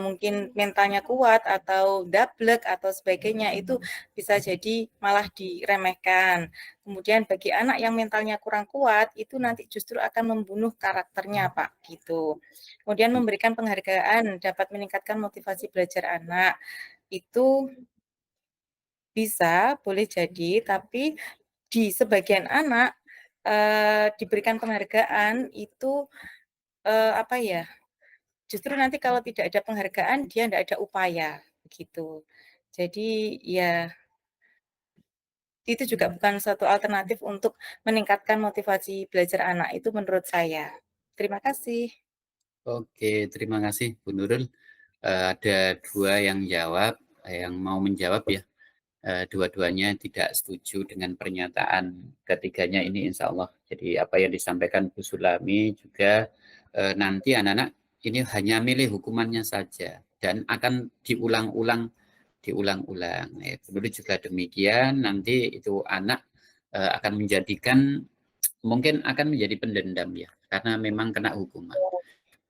mungkin mentalnya kuat atau dablek atau sebagainya, itu bisa jadi malah diremehkan. Kemudian bagi anak yang mentalnya kurang kuat, itu nanti justru akan membunuh karakternya, Pak, gitu. Kemudian memberikan penghargaan dapat meningkatkan motivasi belajar anak. Itu bisa, boleh jadi, tapi di sebagian anak, diberikan penghargaan itu, apa ya, justru nanti kalau tidak ada penghargaan, dia tidak ada upaya, begitu. Jadi, ya itu juga bukan suatu alternatif untuk meningkatkan motivasi belajar anak, itu menurut saya. Terima kasih. Oke, terima kasih Bu Nurul. Ada 2 yang mau menjawab ya. Dua-duanya tidak setuju dengan pernyataan ketiganya ini insya Allah. Jadi apa yang disampaikan Bu Sulami juga nanti anak-anak ini hanya milih hukumannya saja dan akan diulang-ulang. Kemudian juga demikian, nanti itu anak akan mungkin akan menjadi pendendam ya, karena memang kena hukuman.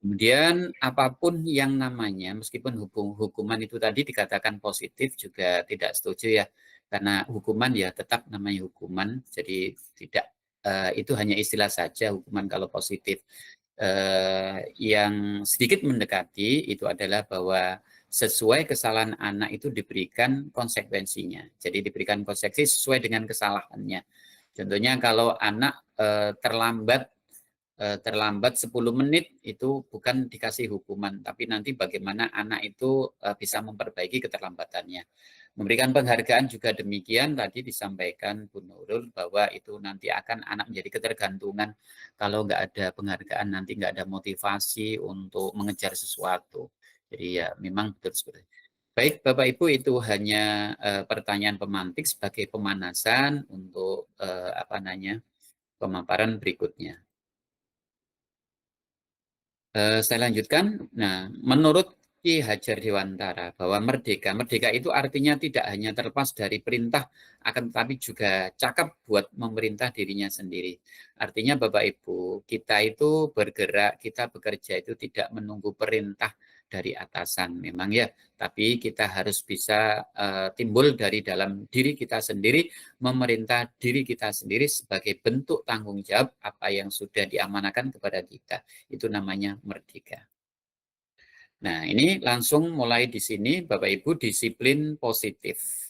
Kemudian apapun yang namanya, meskipun hukuman itu tadi dikatakan positif juga tidak setuju ya, karena hukuman ya tetap namanya hukuman, jadi tidak itu hanya istilah saja hukuman kalau positif. Yang sedikit mendekati itu adalah bahwa sesuai kesalahan anak itu diberikan konsekuensinya, jadi diberikan konsekuensi sesuai dengan kesalahannya. Contohnya kalau anak terlambat 10 menit itu bukan dikasih hukuman, tapi nanti bagaimana anak itu bisa memperbaiki keterlambatannya. Memberikan penghargaan juga demikian, tadi disampaikan Bu Nurul bahwa itu nanti akan anak menjadi ketergantungan. Kalau nggak ada penghargaan nanti nggak ada motivasi untuk mengejar sesuatu. Jadi ya memang betul seperti itu. Baik Bapak Ibu, itu hanya pertanyaan pemantik sebagai pemanasan untuk pemaparan berikutnya. Saya lanjutkan. Nah, menurut Ki Hajar Dewantara bahwa merdeka itu artinya tidak hanya terlepas dari perintah, akan tetapi juga cakap buat memerintah dirinya sendiri. Artinya Bapak Ibu, kita itu bergerak, kita bekerja itu tidak menunggu perintah dari atasan memang ya, tapi kita harus bisa timbul dari dalam diri kita sendiri, memerintah diri kita sendiri sebagai bentuk tanggung jawab apa yang sudah diamanahkan kepada kita. Itu namanya merdeka. Nah, ini langsung mulai di sini Bapak Ibu, disiplin positif.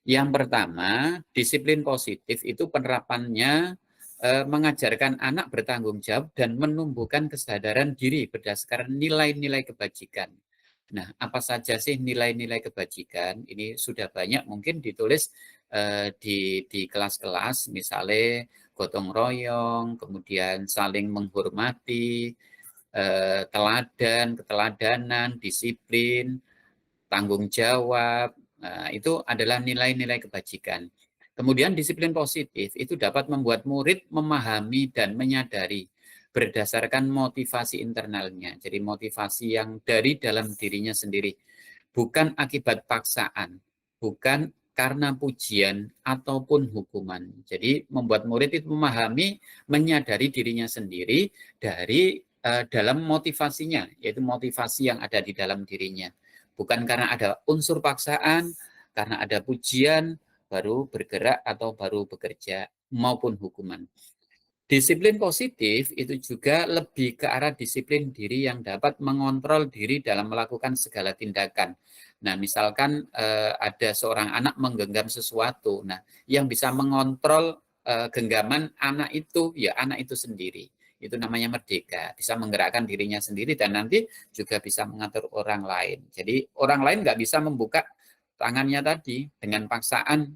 Yang pertama, disiplin positif itu penerapannya mengajarkan anak bertanggung jawab dan menumbuhkan kesadaran diri berdasarkan nilai-nilai kebajikan. Nah, apa saja sih nilai-nilai kebajikan? Ini sudah banyak mungkin ditulis di kelas-kelas, misalnya gotong royong, kemudian saling menghormati, teladan, keteladanan, disiplin, tanggung jawab. Nah, itu adalah nilai-nilai kebajikan. Kemudian disiplin positif itu dapat membuat murid memahami dan menyadari berdasarkan motivasi internalnya. Jadi motivasi yang dari dalam dirinya sendiri, bukan akibat paksaan, bukan karena pujian ataupun hukuman. Jadi membuat murid itu memahami, menyadari dirinya sendiri dari dalam motivasinya, yaitu motivasi yang ada di dalam dirinya. Bukan karena ada unsur paksaan, karena ada pujian, baru bergerak atau baru bekerja, maupun hukuman. Disiplin positif itu juga lebih ke arah disiplin diri yang dapat mengontrol diri dalam melakukan segala tindakan. Nah, misalkan ada seorang anak menggenggam sesuatu, nah yang bisa mengontrol genggaman anak itu, ya anak itu sendiri. Itu namanya merdeka, bisa menggerakkan dirinya sendiri dan nanti juga bisa mengatur orang lain. Jadi orang lain nggak bisa membuka tangannya tadi dengan paksaan,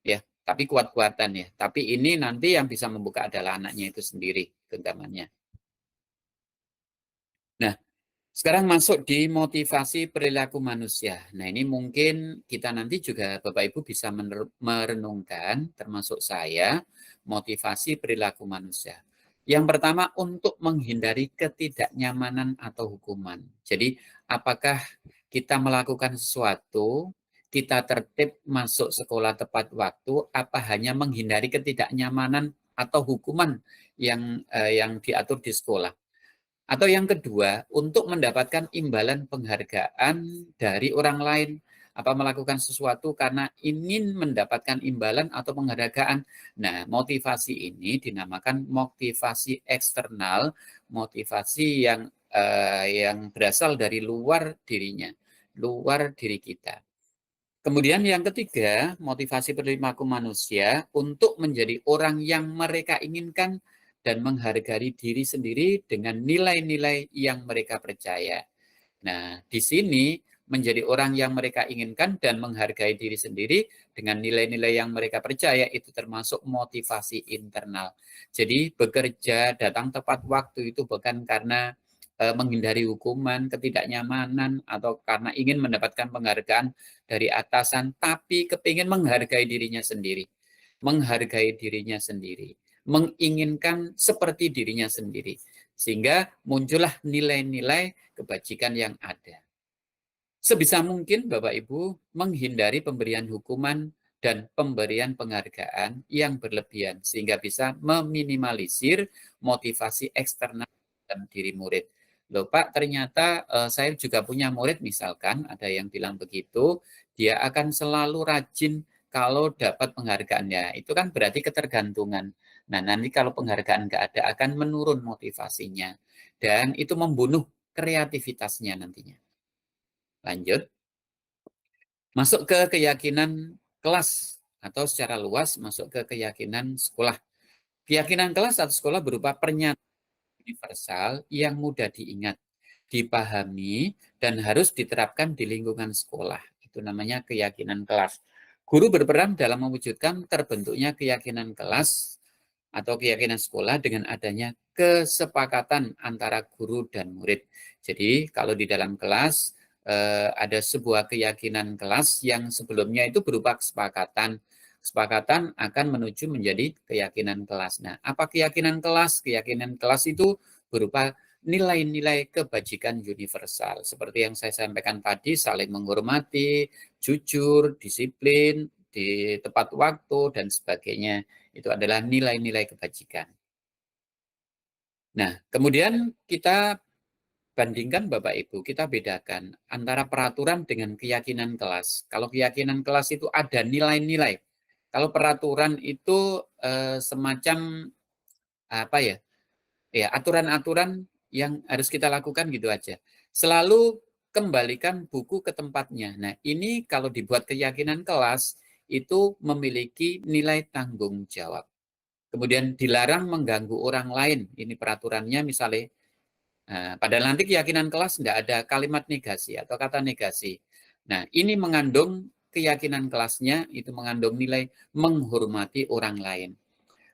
ya, tapi kuat-kuatan ya. Tapi ini nanti yang bisa membuka adalah anaknya itu sendiri, genggamannya. Nah, sekarang masuk di motivasi perilaku manusia. Nah, ini mungkin kita nanti juga Bapak Ibu bisa merenungkan, termasuk saya, motivasi perilaku manusia. Yang pertama, untuk menghindari ketidaknyamanan atau hukuman. Jadi, apakah kita melakukan sesuatu, kita tertib masuk sekolah tepat waktu, apa hanya menghindari ketidaknyamanan atau hukuman yang diatur di sekolah? Atau yang kedua, untuk mendapatkan imbalan penghargaan dari orang lain. Apa melakukan sesuatu karena ingin mendapatkan imbalan atau penghargaan. Nah, motivasi ini dinamakan motivasi eksternal, motivasi yang berasal dari luar dirinya, luar diri kita. Kemudian yang ketiga, motivasi perilaku manusia untuk menjadi orang yang mereka inginkan dan menghargai diri sendiri dengan nilai-nilai yang mereka percaya. Nah, di sini menjadi orang yang mereka inginkan dan menghargai diri sendiri dengan nilai-nilai yang mereka percaya itu termasuk motivasi internal. Jadi bekerja, datang tepat waktu itu bukan karena menghindari hukuman, ketidaknyamanan, atau karena ingin mendapatkan penghargaan dari atasan, tapi kepingin menghargai dirinya sendiri. Menghargai dirinya sendiri. Menginginkan seperti dirinya sendiri. Sehingga muncullah nilai-nilai kebajikan yang ada. Sebisa mungkin Bapak Ibu menghindari pemberian hukuman dan pemberian penghargaan yang berlebihan sehingga bisa meminimalisir motivasi eksternal dalam diri murid. Loh Pak, ternyata saya juga punya murid misalkan, ada yang bilang begitu, dia akan selalu rajin kalau dapat penghargaannya. Itu kan berarti ketergantungan. Nah, nanti kalau penghargaan nggak ada akan menurun motivasinya. Dan itu membunuh kreativitasnya nantinya. Lanjut. Masuk ke keyakinan kelas atau secara luas masuk ke keyakinan sekolah. Keyakinan kelas atau sekolah berupa pernyataan universal yang mudah diingat, dipahami, dan harus diterapkan di lingkungan sekolah. Itu namanya keyakinan kelas. Guru berperan dalam mewujudkan terbentuknya keyakinan kelas atau keyakinan sekolah dengan adanya kesepakatan antara guru dan murid. Jadi kalau di dalam kelas ada sebuah keyakinan kelas yang sebelumnya itu berupa kesepakatan. Kesepakatan akan menuju menjadi keyakinan kelas. Nah, apa keyakinan kelas? Keyakinan kelas itu berupa nilai-nilai kebajikan universal. Seperti yang saya sampaikan tadi, saling menghormati, jujur, disiplin, di tepat waktu, dan sebagainya. Itu adalah nilai-nilai kebajikan. Nah, kemudian kita bandingkan Bapak Ibu, kita bedakan antara peraturan dengan keyakinan kelas. Kalau keyakinan kelas itu ada nilai-nilai. Kalau peraturan itu semacam apa ya? Ya, aturan-aturan yang harus kita lakukan gitu aja. Selalu kembalikan buku ke tempatnya. Nah, ini kalau dibuat keyakinan kelas itu memiliki nilai tanggung jawab. Kemudian dilarang mengganggu orang lain. Ini peraturannya misalnya. Nah, padahal nanti keyakinan kelas tidak ada kalimat negasi atau kata negasi. Nah, ini mengandung keyakinan kelasnya, itu mengandung nilai menghormati orang lain.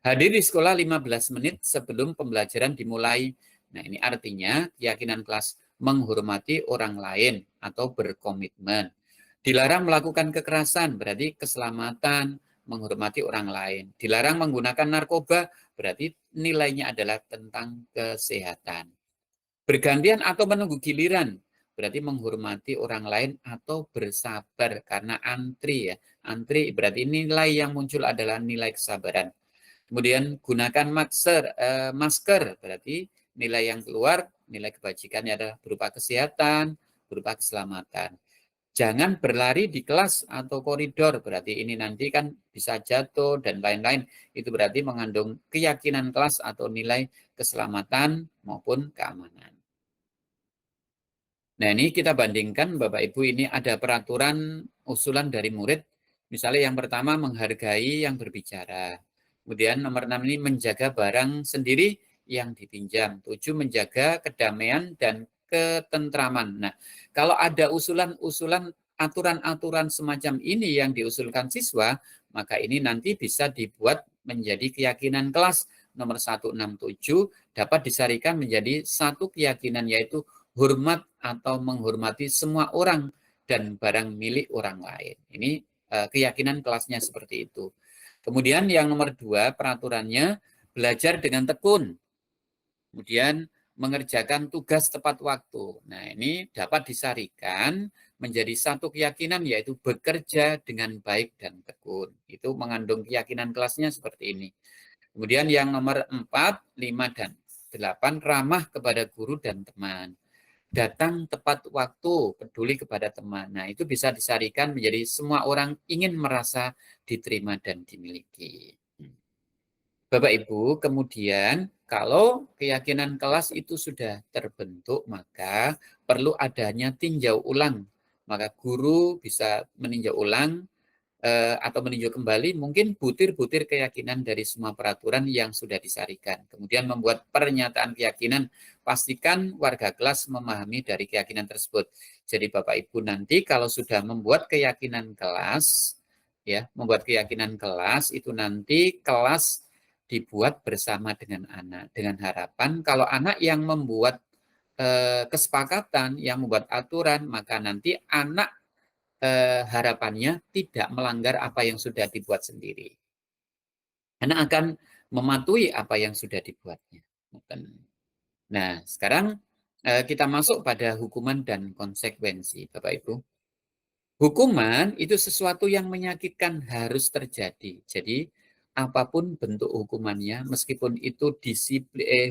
Hadir di sekolah 15 menit sebelum pembelajaran dimulai. Nah, ini artinya keyakinan kelas menghormati orang lain atau berkomitmen. Dilarang melakukan kekerasan, berarti keselamatan, menghormati orang lain. Dilarang menggunakan narkoba, berarti nilainya adalah tentang kesehatan. Bergantian atau menunggu giliran, berarti menghormati orang lain atau bersabar karena antri ya. Antri berarti nilai yang muncul adalah nilai kesabaran. Kemudian gunakan masker, berarti nilai yang keluar, nilai kebajikannya adalah berupa kesehatan, berupa keselamatan. Jangan berlari di kelas atau koridor, berarti ini nanti kan bisa jatuh dan lain-lain. Itu berarti mengandung keyakinan kelas atau nilai keselamatan maupun keamanan. Nah, ini kita bandingkan Bapak Ibu, ini ada peraturan usulan dari murid. Misalnya yang pertama menghargai yang berbicara. Kemudian nomor 6 ini menjaga barang sendiri yang dipinjam. 7 menjaga kedamaian dan ketentraman. Nah, kalau ada usulan-usulan aturan-aturan semacam ini yang diusulkan siswa, maka ini nanti bisa dibuat menjadi keyakinan kelas nomor 167 dapat disarikan menjadi satu keyakinan, yaitu hormat atau menghormati semua orang dan barang milik orang lain. Ini keyakinan kelasnya seperti itu. Kemudian yang nomor 2 peraturannya belajar dengan tekun. Kemudian mengerjakan tugas tepat waktu. Nah, ini dapat disarikan menjadi satu keyakinan, yaitu bekerja dengan baik dan tekun. Itu mengandung keyakinan kelasnya seperti ini. Kemudian yang nomor 4, 5, dan 8 ramah kepada guru dan teman. Datang tepat waktu, peduli kepada teman. Nah, itu bisa disarikan menjadi semua orang ingin merasa diterima dan dimiliki. Bapak Ibu, kemudian kalau keyakinan kelas itu sudah terbentuk, maka perlu adanya tinjau ulang. Maka guru bisa meninjau ulang atau meninjau kembali mungkin butir-butir keyakinan dari semua peraturan yang sudah disarikan. Kemudian membuat pernyataan keyakinan, pastikan warga kelas memahami dari keyakinan tersebut. Jadi Bapak Ibu nanti kalau sudah membuat keyakinan kelas, ya, membuat keyakinan kelas itu nanti kelas dibuat bersama dengan anak, dengan harapan kalau anak yang membuat kesepakatan, yang membuat aturan, maka nanti anak harapannya tidak melanggar apa yang sudah dibuat sendiri. Anak akan mematuhi apa yang sudah dibuatnya. Nah, sekarang kita masuk pada hukuman dan konsekuensi, Bapak Ibu. Hukuman itu sesuatu yang menyakitkan harus terjadi. Jadi, apapun bentuk hukumannya, meskipun itu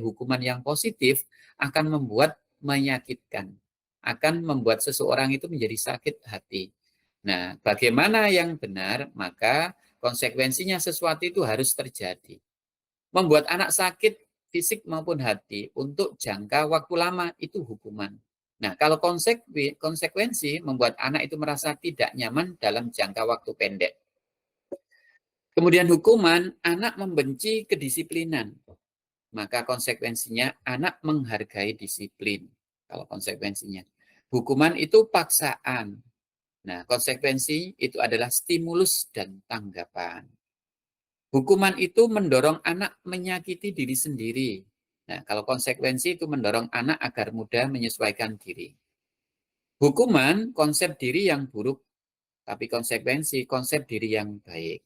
hukuman yang positif, akan membuat menyakitkan. Akan membuat seseorang itu menjadi sakit hati. Nah, bagaimana yang benar, maka konsekuensinya sesuatu itu harus terjadi. Membuat anak sakit fisik maupun hati untuk jangka waktu lama itu hukuman. Nah, kalau konsekuensi membuat anak itu merasa tidak nyaman dalam jangka waktu pendek. Kemudian hukuman, anak membenci kedisiplinan. Maka konsekuensinya anak menghargai disiplin. Kalau konsekuensinya. Hukuman itu paksaan. Nah, konsekuensi itu adalah stimulus dan tanggapan. Hukuman itu mendorong anak menyakiti diri sendiri. Nah, kalau konsekuensi itu mendorong anak agar mudah menyesuaikan diri. Hukuman konsep diri yang buruk, tapi konsekuensi konsep diri yang baik.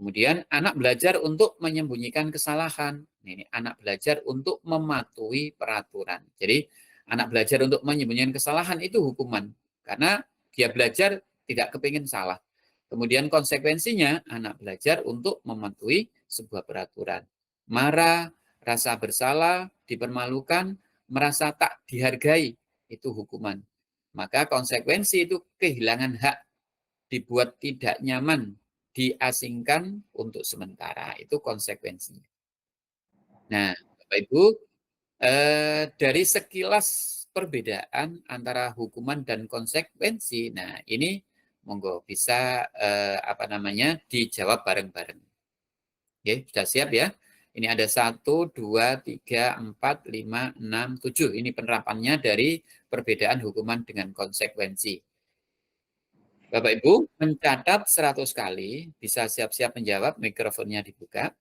Kemudian anak belajar untuk menyembunyikan kesalahan. Ini anak belajar untuk mematuhi peraturan. Jadi anak belajar untuk menyembunyikan kesalahan itu hukuman. Karena dia belajar tidak kepingin salah. Kemudian konsekuensinya anak belajar untuk mematuhi sebuah peraturan. Marah, rasa bersalah, dipermalukan, merasa tak dihargai, itu hukuman. Maka konsekuensi itu kehilangan hak, dibuat tidak nyaman, diasingkan untuk sementara. Itu konsekuensinya. Nah, Bapak Ibu, dari sekilas perbedaan antara hukuman dan konsekuensi, nah ini monggo bisa dijawab bareng-bareng. Oke, sudah siap ya? Ini ada 1, 2, 3, 4, 5, 6, 7. Ini penerapannya dari perbedaan hukuman dengan konsekuensi. Bapak Ibu, mencatat 100 kali, bisa siap-siap menjawab, mikrofonnya dibuka.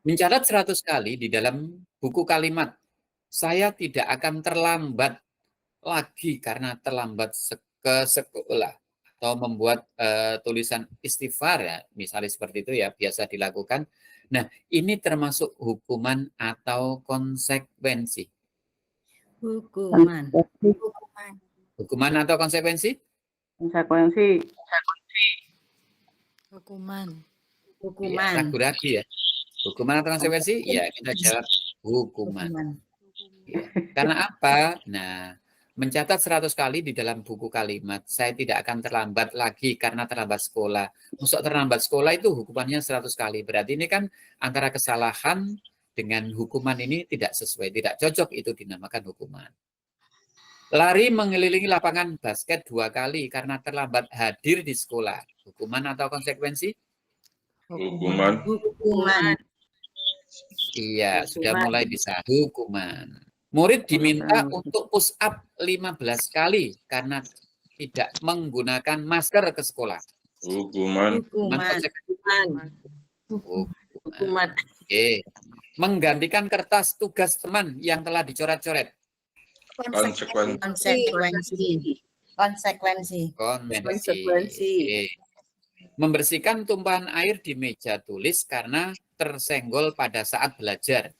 Mencatat 100 kali di dalam buku kalimat, saya tidak akan terlambat lagi karena terlambat ke sekolah. Atau membuat tulisan istighfar ya, misalnya seperti itu ya, biasa dilakukan. Nah, ini termasuk hukuman atau konsekuensi? Hukuman. Hukuman atau konsekuensi? Konsekuensi. Hukuman. Hukuman. Ragu-ragu ya. Hukuman atau konsekuensi? Ya, kita jawab hukuman. Ya. Karena apa? Nah, mencatat 100 kali di dalam buku kalimat, saya tidak akan terlambat lagi karena terlambat sekolah. Masuk terlambat sekolah itu hukumannya 100 kali. Berarti ini kan antara kesalahan dengan hukuman ini tidak sesuai, tidak cocok, itu dinamakan hukuman. Lari mengelilingi lapangan basket 2 kali karena terlambat hadir di sekolah. Hukuman atau konsekuensi? Hukuman. Hukuman. Iya, sudah mulai bisa hukuman. Murid diminta untuk push up 15 kali karena tidak menggunakan masker ke sekolah. Hukuman. Hukuman. Hukuman. Oke. Menggantikan kertas tugas teman yang telah dicoret-coret. Konsekuensi. Oke. Membersihkan tumpahan air di meja tulis karena tersenggol pada saat belajar.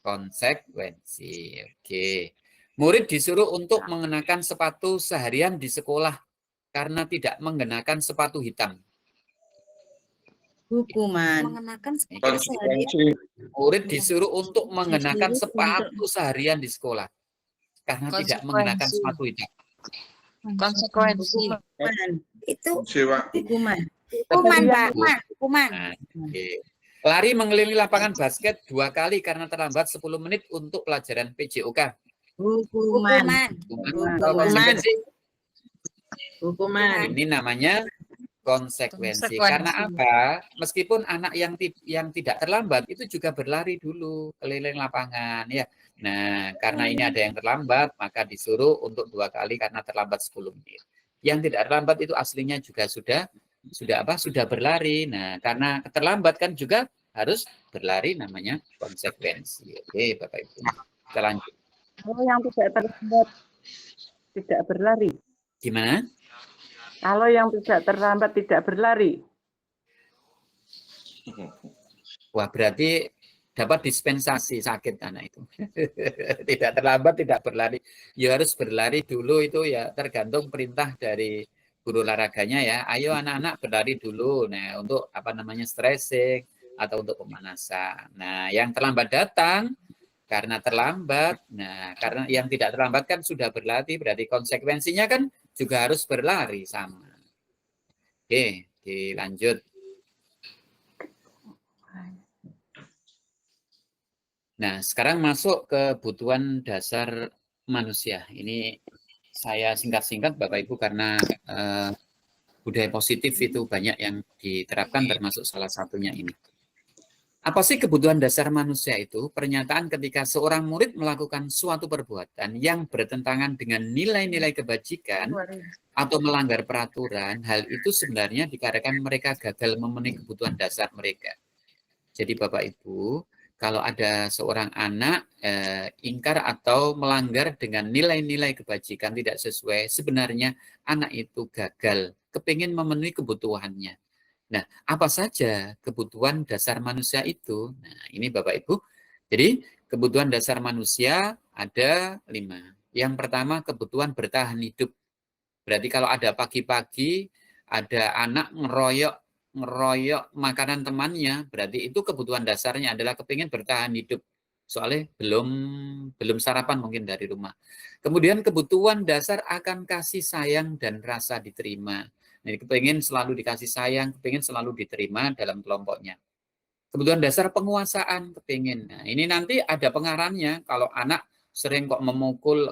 Konsekuensi. Oke. Murid disuruh untuk mengenakan sepatu seharian di sekolah karena tidak mengenakan sepatu hitam. Hukuman. Murid disuruh untuk mengenakan sepatu seharian di sekolah karena tidak mengenakan sepatu hitam. Konsekuensi. Itu Sewa. hukuman. Hukuman. Oke. Lari mengelilingi lapangan basket 2 kali karena terlambat 10 menit untuk pelajaran PJOK. Hukuman. Hukuman. Ini namanya konsekuensi. Karena apa? Meskipun anak yang tidak terlambat itu juga berlari dulu keliling lapangan ya. Nah, karena ini ada yang terlambat, maka disuruh untuk 2 kali karena terlambat 10 menit. Yang tidak terlambat itu aslinya juga sudah berlari. Nah, karena terlambat kan juga harus berlari, namanya konsekuensi. Oke, Bapak Ibu. Kita lanjut. Kalau yang tidak terlambat tidak berlari. Gimana? Kalau yang tidak terlambat tidak berlari. Wah, berarti dapat dispensasi sakit anak itu. Tidak terlambat, tidak berlari. Ya harus berlari dulu itu ya, tergantung perintah dari guru olahraganya ya. Ayo anak-anak berlari dulu. Nah, untuk stretching atau untuk pemanasan. Nah, yang terlambat datang karena terlambat. Nah, karena yang tidak terlambat kan sudah berlatih, berarti konsekuensinya kan juga harus berlari sama. Oke, dilanjut. Nah, sekarang masuk ke kebutuhan dasar manusia. Ini saya singkat-singkat Bapak Ibu karena budaya positif itu banyak yang diterapkan termasuk salah satunya ini. Apa sih kebutuhan dasar manusia itu? Pernyataan ketika seorang murid melakukan suatu perbuatan yang bertentangan dengan nilai-nilai kebajikan atau melanggar peraturan, hal itu sebenarnya dikarenakan mereka gagal memenuhi kebutuhan dasar mereka. Jadi Bapak Ibu, kalau ada seorang anak ingkar atau melanggar dengan nilai-nilai kebajikan tidak sesuai, sebenarnya anak itu gagal, kepingin memenuhi kebutuhannya. Nah, apa saja kebutuhan dasar manusia itu? Nah, ini Bapak Ibu. Jadi, kebutuhan dasar manusia ada 5. Yang pertama, kebutuhan bertahan hidup. Berarti kalau ada pagi-pagi, ada anak ngeroyok ngeroyok makanan temannya, berarti itu kebutuhan dasarnya adalah kepingin bertahan hidup. Soalnya belum sarapan mungkin dari rumah. Kemudian kebutuhan dasar akan kasih sayang dan rasa diterima. Jadi kepingin selalu dikasih sayang, kepingin selalu diterima dalam kelompoknya. Kebutuhan dasar penguasaan kepingin. Nah, ini nanti ada pengarahnya kalau anak sering kok memukul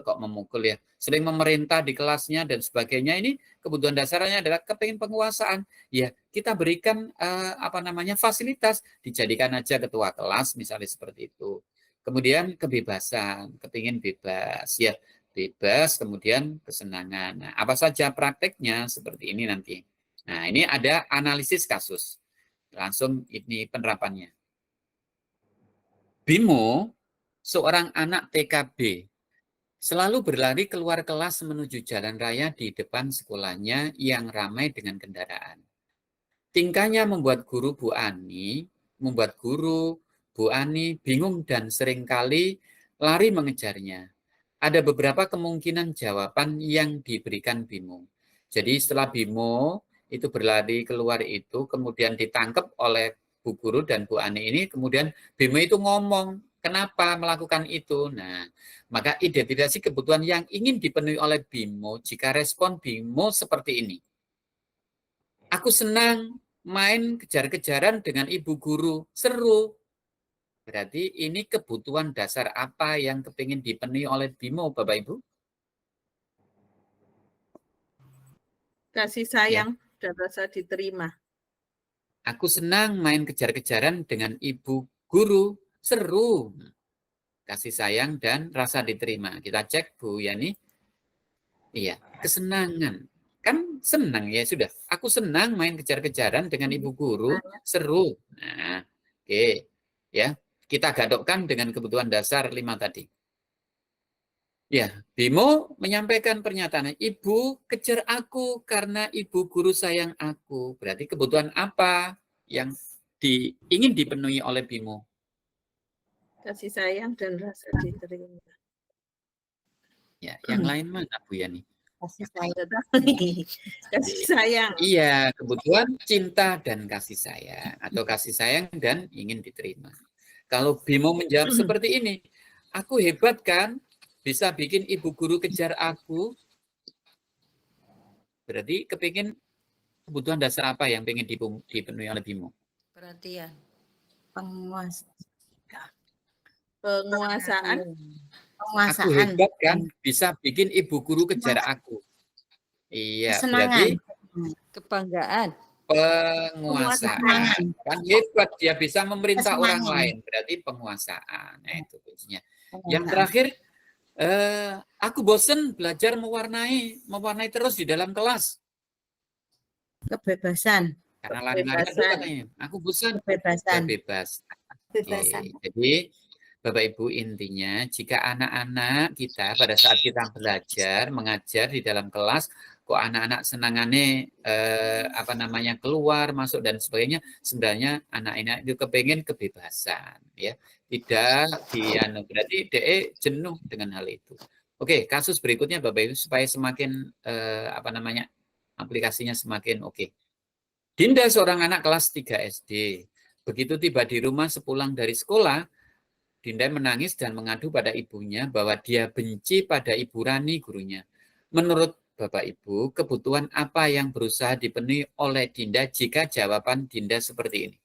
ya, sering memerintah di kelasnya dan sebagainya. Ini kebutuhan dasarnya adalah kepingin penguasaan. Ya, kita berikan fasilitas, dijadikan aja ketua kelas misalnya seperti itu. Kemudian kebebasan, kepingin bebas ya, bebas, kemudian kesenangan. Nah, apa saja prakteknya seperti ini nanti. Nah, ini ada analisis kasus. Langsung ini penerapannya. Bimo, seorang anak TKB, selalu berlari keluar kelas menuju jalan raya di depan sekolahnya yang ramai dengan kendaraan. Tingkahnya membuat guru Bu Ani bingung dan seringkali lari mengejarnya. Ada beberapa kemungkinan jawaban yang diberikan Bimo. Jadi setelah Bimo itu berlari keluar itu, kemudian ditangkap oleh Bu Guru dan Bu Ani ini, kemudian Bimo itu ngomong, kenapa melakukan itu? Nah, maka identifikasi kebutuhan yang ingin dipenuhi oleh Bimo, jika respon Bimo seperti ini. Aku senang main kejar-kejaran dengan ibu guru, seru. Berarti ini kebutuhan dasar apa yang kepingin dipenuhi oleh Bimo, Bapak Ibu? Kasih sayang dan rasa diterima. Aku senang main kejar-kejaran dengan ibu guru, seru. Kasih sayang dan rasa diterima. Kita cek Bu Yani. Iya, kesenangan. Kan senang ya sudah. Aku senang main kejar-kejaran dengan ibu guru, seru. Nah, oke. Ya, kita gadokkan dengan kebutuhan dasar 5 tadi. Ya, Bimo menyampaikan pernyataan, ibu kejar aku karena ibu guru sayang aku. Berarti kebutuhan apa yang ingin dipenuhi oleh Bimo? Kasih sayang dan rasa diterima. Ya, yang lain mana Bu Yani? Kasih sayang. Kasih sayang. Iya, kebutuhan cinta dan kasih sayang. Atau kasih sayang dan ingin diterima. Kalau Bimo menjawab seperti ini, aku hebat kan? Bisa bikin ibu guru kejar aku. Berarti kepingin kebutuhan dasar apa yang ingin dipenuhi oleh Bimo? Perhatian. Penguasaan. Aku hebat kan? Bisa bikin ibu guru kejar aku. Iya, berarti Kebanggaan. penguasaan. Kan hebat, dia bisa memerintah orang lain. Berarti penguasaan. Nah, itu kuncinya. Yang terakhir, aku bosen belajar mewarnai terus di dalam kelas. Kebebasan. Karena lari-lari katanya, aku bosan. Bebas. Jadi Bapak Ibu, intinya jika anak-anak kita pada saat kita belajar, mengajar di dalam kelas, kok anak-anak senangannya keluar, masuk dan sebagainya, sebenarnya anak-anak itu kepengen kebebasan, ya. Tidak berarti DE jenuh dengan hal itu. Oke, kasus berikutnya Bapak Ibu supaya semakin aplikasinya semakin oke. Dinda seorang anak kelas 3 SD. Begitu tiba di rumah sepulang dari sekolah, Dinda menangis dan mengadu pada ibunya bahwa dia benci pada Ibu Rani gurunya. Menurut Bapak Ibu, kebutuhan apa yang berusaha dipenuhi oleh Dinda jika jawaban Dinda seperti ini?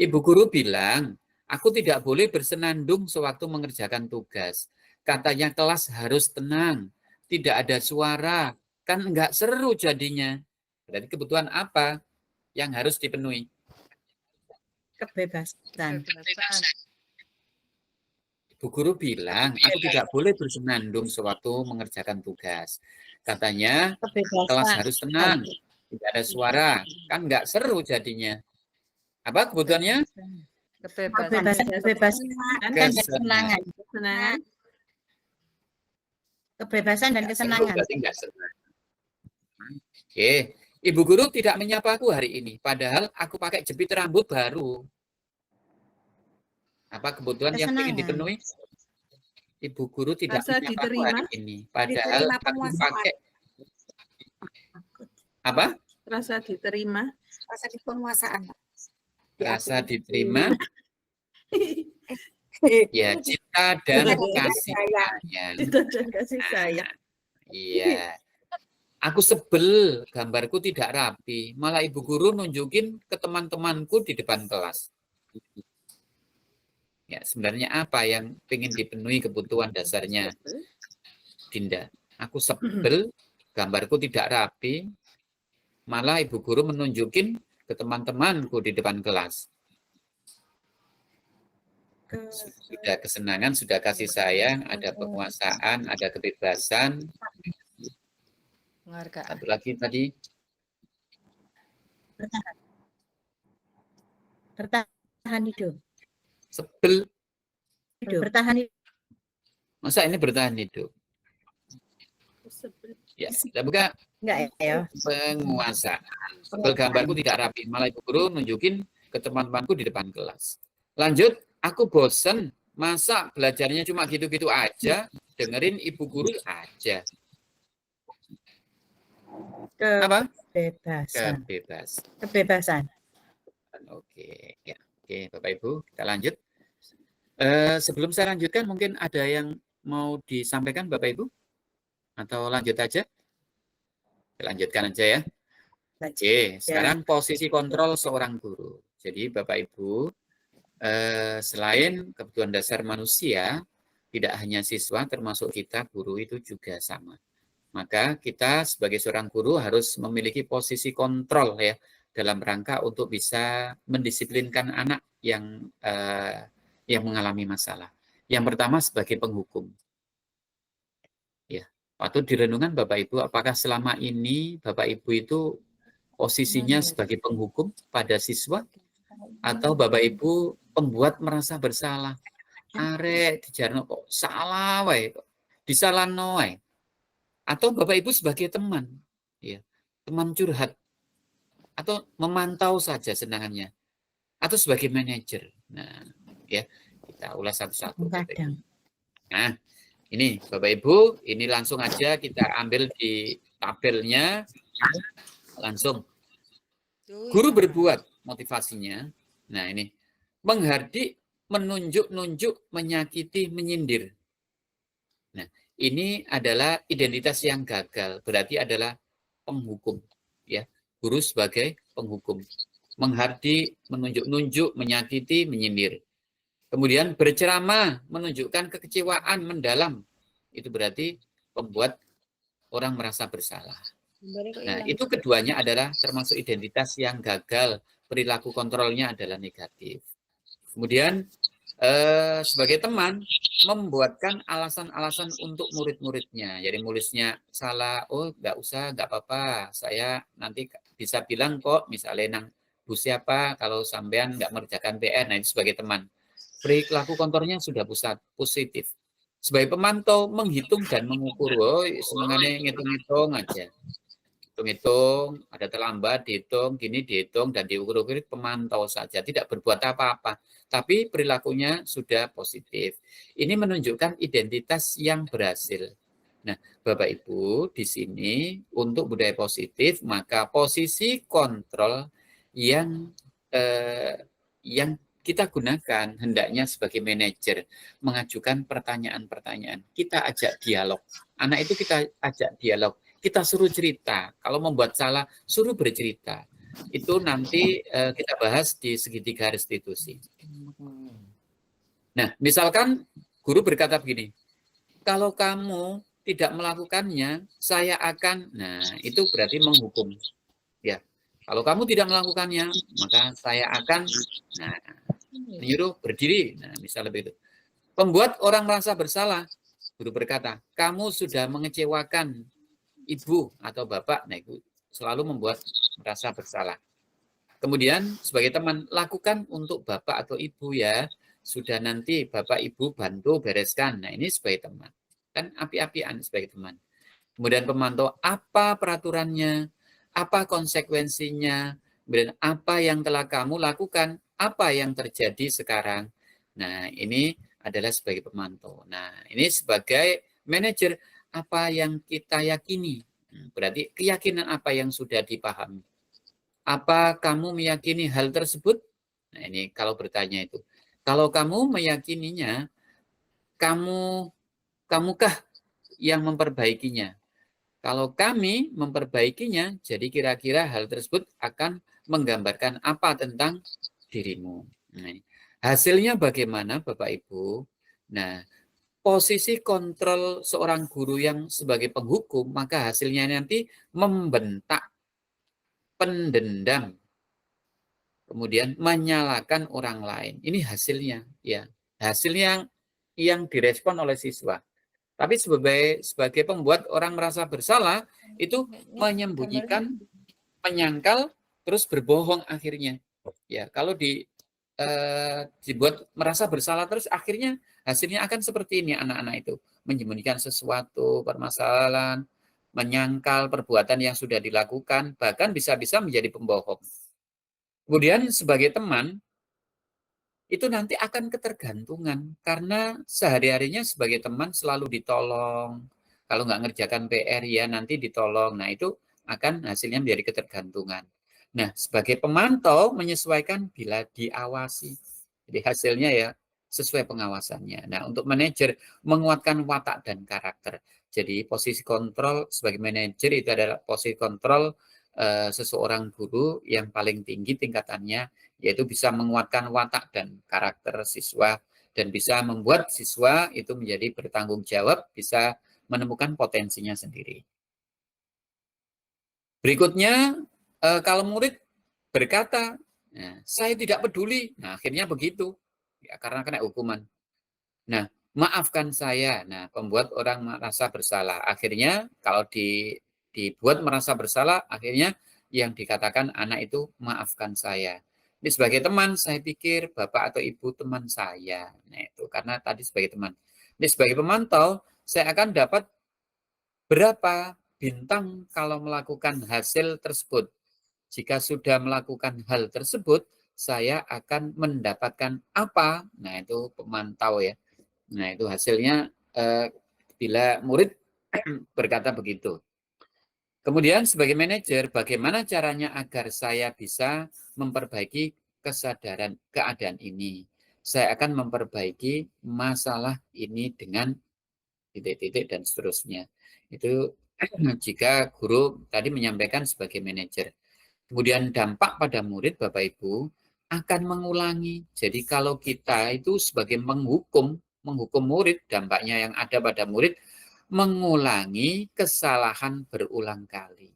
Ibu guru bilang, aku tidak boleh bersenandung sewaktu mengerjakan tugas. Katanya kelas harus tenang, tidak ada suara, kan enggak seru jadinya. Berarti kebutuhan apa yang harus dipenuhi? Kebebasan. Bu guru bilang, aku tidak boleh bersenandung sewaktu mengerjakan tugas. Katanya, kelas harus tenang, tidak ada suara, kan nggak seru jadinya. Apa kebutuhannya? Kebebasan dan kesenangan. Kebebasan dan kesenangan. Oke, Ibu guru tidak menyapa aku hari ini, padahal aku pakai jepit rambut baru. Apa kebutuhan yang ingin dipenuhi? Ibu guru tidak menyapa aku hari ini, padahal aku pakai apa? Rasa diterima. rasa di penguasaan. Rasa diterima, ya cinta dan kasih sayang. Cinta dan kasih sayang. Iya. Aku sebel, gambarku tidak rapi. Malah ibu guru nunjukin ke teman-temanku di depan kelas. Ya, sebenarnya apa yang ingin dipenuhi kebutuhan dasarnya, Dinda? Aku sebel, gambarku tidak rapi. Malah ibu guru menunjukin ke teman-temanku di depan kelas. Sudah kesenangan, sudah kasih sayang, ada penguasaan, ada kebebasan. Satu lagi tadi. Bertahan hidup. Sebel. Bertahan hidup. Masa ini bertahan hidup? Ya, kita buka. Enggak ya. Penguasaan. Sebel, gambarku tidak rapi. Malah ibu guru nunjukin ke teman-temanku di depan kelas. Lanjut, aku bosen. Masa belajarnya cuma gitu-gitu aja? Dengerin ibu guru aja. Apa? Kebebasan. Kebebasan. Oke, ya. Oke, Bapak Ibu, kita lanjut. Sebelum saya lanjutkan, mungkin ada yang mau disampaikan Bapak Ibu? Atau lanjut aja? Lanjutkan aja ya. Oke, sekarang posisi kontrol seorang guru. Jadi Bapak Ibu, selain kebutuhan dasar manusia, tidak hanya siswa, termasuk kita guru itu juga sama. Maka kita sebagai seorang guru harus memiliki posisi kontrol ya dalam rangka untuk bisa mendisiplinkan anak yang mengalami masalah. Yang pertama sebagai penghukum. Ya, waktu direnungan Bapak Ibu, apakah selama ini Bapak Ibu itu posisinya sebagai penghukum pada siswa atau Bapak Ibu pembuat merasa bersalah? Arek dijarno kok salah wae, disalahno wae. Atau Bapak Ibu sebagai teman, ya, teman curhat, atau memantau saja senangannya, atau sebagai manajer. Nah, ya kita ulas satu-satu. Nah, ini Bapak Ibu, ini langsung aja kita ambil di tabelnya, langsung. Guru berbuat motivasinya. Nah ini menghardik, menunjuk-nunjuk, menyakiti, menyindir. Nah, ini adalah identitas yang gagal, berarti adalah penghukum, ya. Guru sebagai penghukum, menghardik, menunjuk-nunjuk, menyakiti, menyindir. Kemudian berceramah, menunjukkan kekecewaan mendalam, itu berarti membuat orang merasa bersalah. Nah, itu keduanya adalah termasuk identitas yang gagal, perilaku kontrolnya adalah negatif. Kemudian sebagai teman membuatkan alasan-alasan untuk murid-muridnya. Jadi muridnya salah, oh nggak usah, nggak apa-apa. Saya nanti bisa bilang kok, misalnya nang bu siapa kalau sampean nggak mengerjakan PR. Nah itu sebagai teman. Perilaku kontrolnya sudah positif. Sebagai pemantau menghitung dan mengukur, oh senengannya ngitung-ngitung aja. Hitung-hitung, ada terlambat, dihitung, gini dihitung, dan diukur-ukur, pemantau saja, tidak berbuat apa-apa. Tapi perilakunya sudah positif. Ini menunjukkan identitas yang berhasil. Nah, Bapak Ibu, di sini untuk budaya positif, maka posisi kontrol yang kita gunakan hendaknya sebagai manajer, mengajukan pertanyaan-pertanyaan. Kita ajak dialog. Anak itu kita ajak dialog. Kita suruh cerita. Kalau membuat salah, suruh bercerita. Itu nanti kita bahas di segitiga restitusi. Nah, misalkan guru berkata begini, kalau kamu tidak melakukannya, saya akan, nah itu berarti menghukum. Ya, kalau kamu tidak melakukannya, maka saya akan, nah menyuruh berdiri. Nah, misalnya begitu. Pembuat orang merasa bersalah, guru berkata, kamu sudah mengecewakan ibu atau bapak, nah itu selalu membuat merasa bersalah. Kemudian sebagai teman, lakukan untuk bapak atau ibu ya, sudah nanti bapak ibu bantu bereskan. Nah ini sebagai teman, kan api-apian sebagai teman. Kemudian pemantau, apa peraturannya, apa konsekuensinya, kemudian apa yang telah kamu lakukan, apa yang terjadi sekarang. Nah ini adalah sebagai pemantau. Nah ini sebagai manajer, apa yang kita yakini, berarti keyakinan apa yang sudah dipahami. Apa kamu meyakini hal tersebut? Nah, ini kalau bertanya itu. Kalau kamu meyakininya, kamukah yang memperbaikinya? Kalau kami memperbaikinya, jadi kira-kira hal tersebut akan menggambarkan apa tentang dirimu. Nah, hasilnya bagaimana, Bapak Ibu? Nah, posisi kontrol seorang guru yang sebagai penghukum, maka hasilnya nanti membentak, pendendam, kemudian menyalahkan orang lain. Ini hasilnya, ya. Hasilnya yang direspon oleh siswa. Tapi sebagai pembuat orang merasa bersalah, itu menyembunyikan, menyangkal, terus berbohong akhirnya. Ya, kalau dibuat merasa bersalah terus, akhirnya hasilnya akan seperti ini anak-anak itu. Menyembunyikan sesuatu, permasalahan, menyangkal perbuatan yang sudah dilakukan, bahkan bisa-bisa menjadi pembohong. Kemudian sebagai teman, itu nanti akan ketergantungan karena sehari-harinya sebagai teman selalu ditolong. Kalau nggak ngerjakan PR ya nanti ditolong. Nah itu akan hasilnya menjadi ketergantungan. Nah sebagai pemantau menyesuaikan bila diawasi. Jadi hasilnya ya sesuai pengawasannya. Nah untuk manajer menguatkan watak dan karakter. Jadi posisi kontrol sebagai manajer itu adalah posisi kontrol seseorang guru yang paling tinggi tingkatannya, yaitu bisa menguatkan watak dan karakter siswa dan bisa membuat siswa itu menjadi bertanggung jawab, bisa menemukan potensinya sendiri. Berikutnya, kalau murid berkata, nah, saya tidak peduli, nah akhirnya begitu, ya, karena kena hukuman. Nah, maafkan saya, nah pembuat orang merasa bersalah. Akhirnya kalau dibuat merasa bersalah, akhirnya yang dikatakan anak itu maafkan saya. Ini sebagai teman, saya pikir bapak atau ibu teman saya. Nah itu karena tadi sebagai teman. Ini sebagai pemantau, saya akan dapat berapa bintang kalau melakukan hasil tersebut. Jika sudah melakukan hal tersebut, saya akan mendapatkan apa? Nah itu pemantau ya. Nah itu hasilnya bila murid berkata begitu. Kemudian sebagai manajer, bagaimana caranya agar saya bisa memperbaiki kesadaran keadaan ini? Saya akan memperbaiki masalah ini dengan titik-titik dan seterusnya. Itu jika guru tadi menyampaikan sebagai manajer. Kemudian dampak pada murid, Bapak Ibu, akan mengulangi. Jadi kalau kita itu sebagai menghukum murid, dampaknya yang ada pada murid, mengulangi kesalahan berulang kali.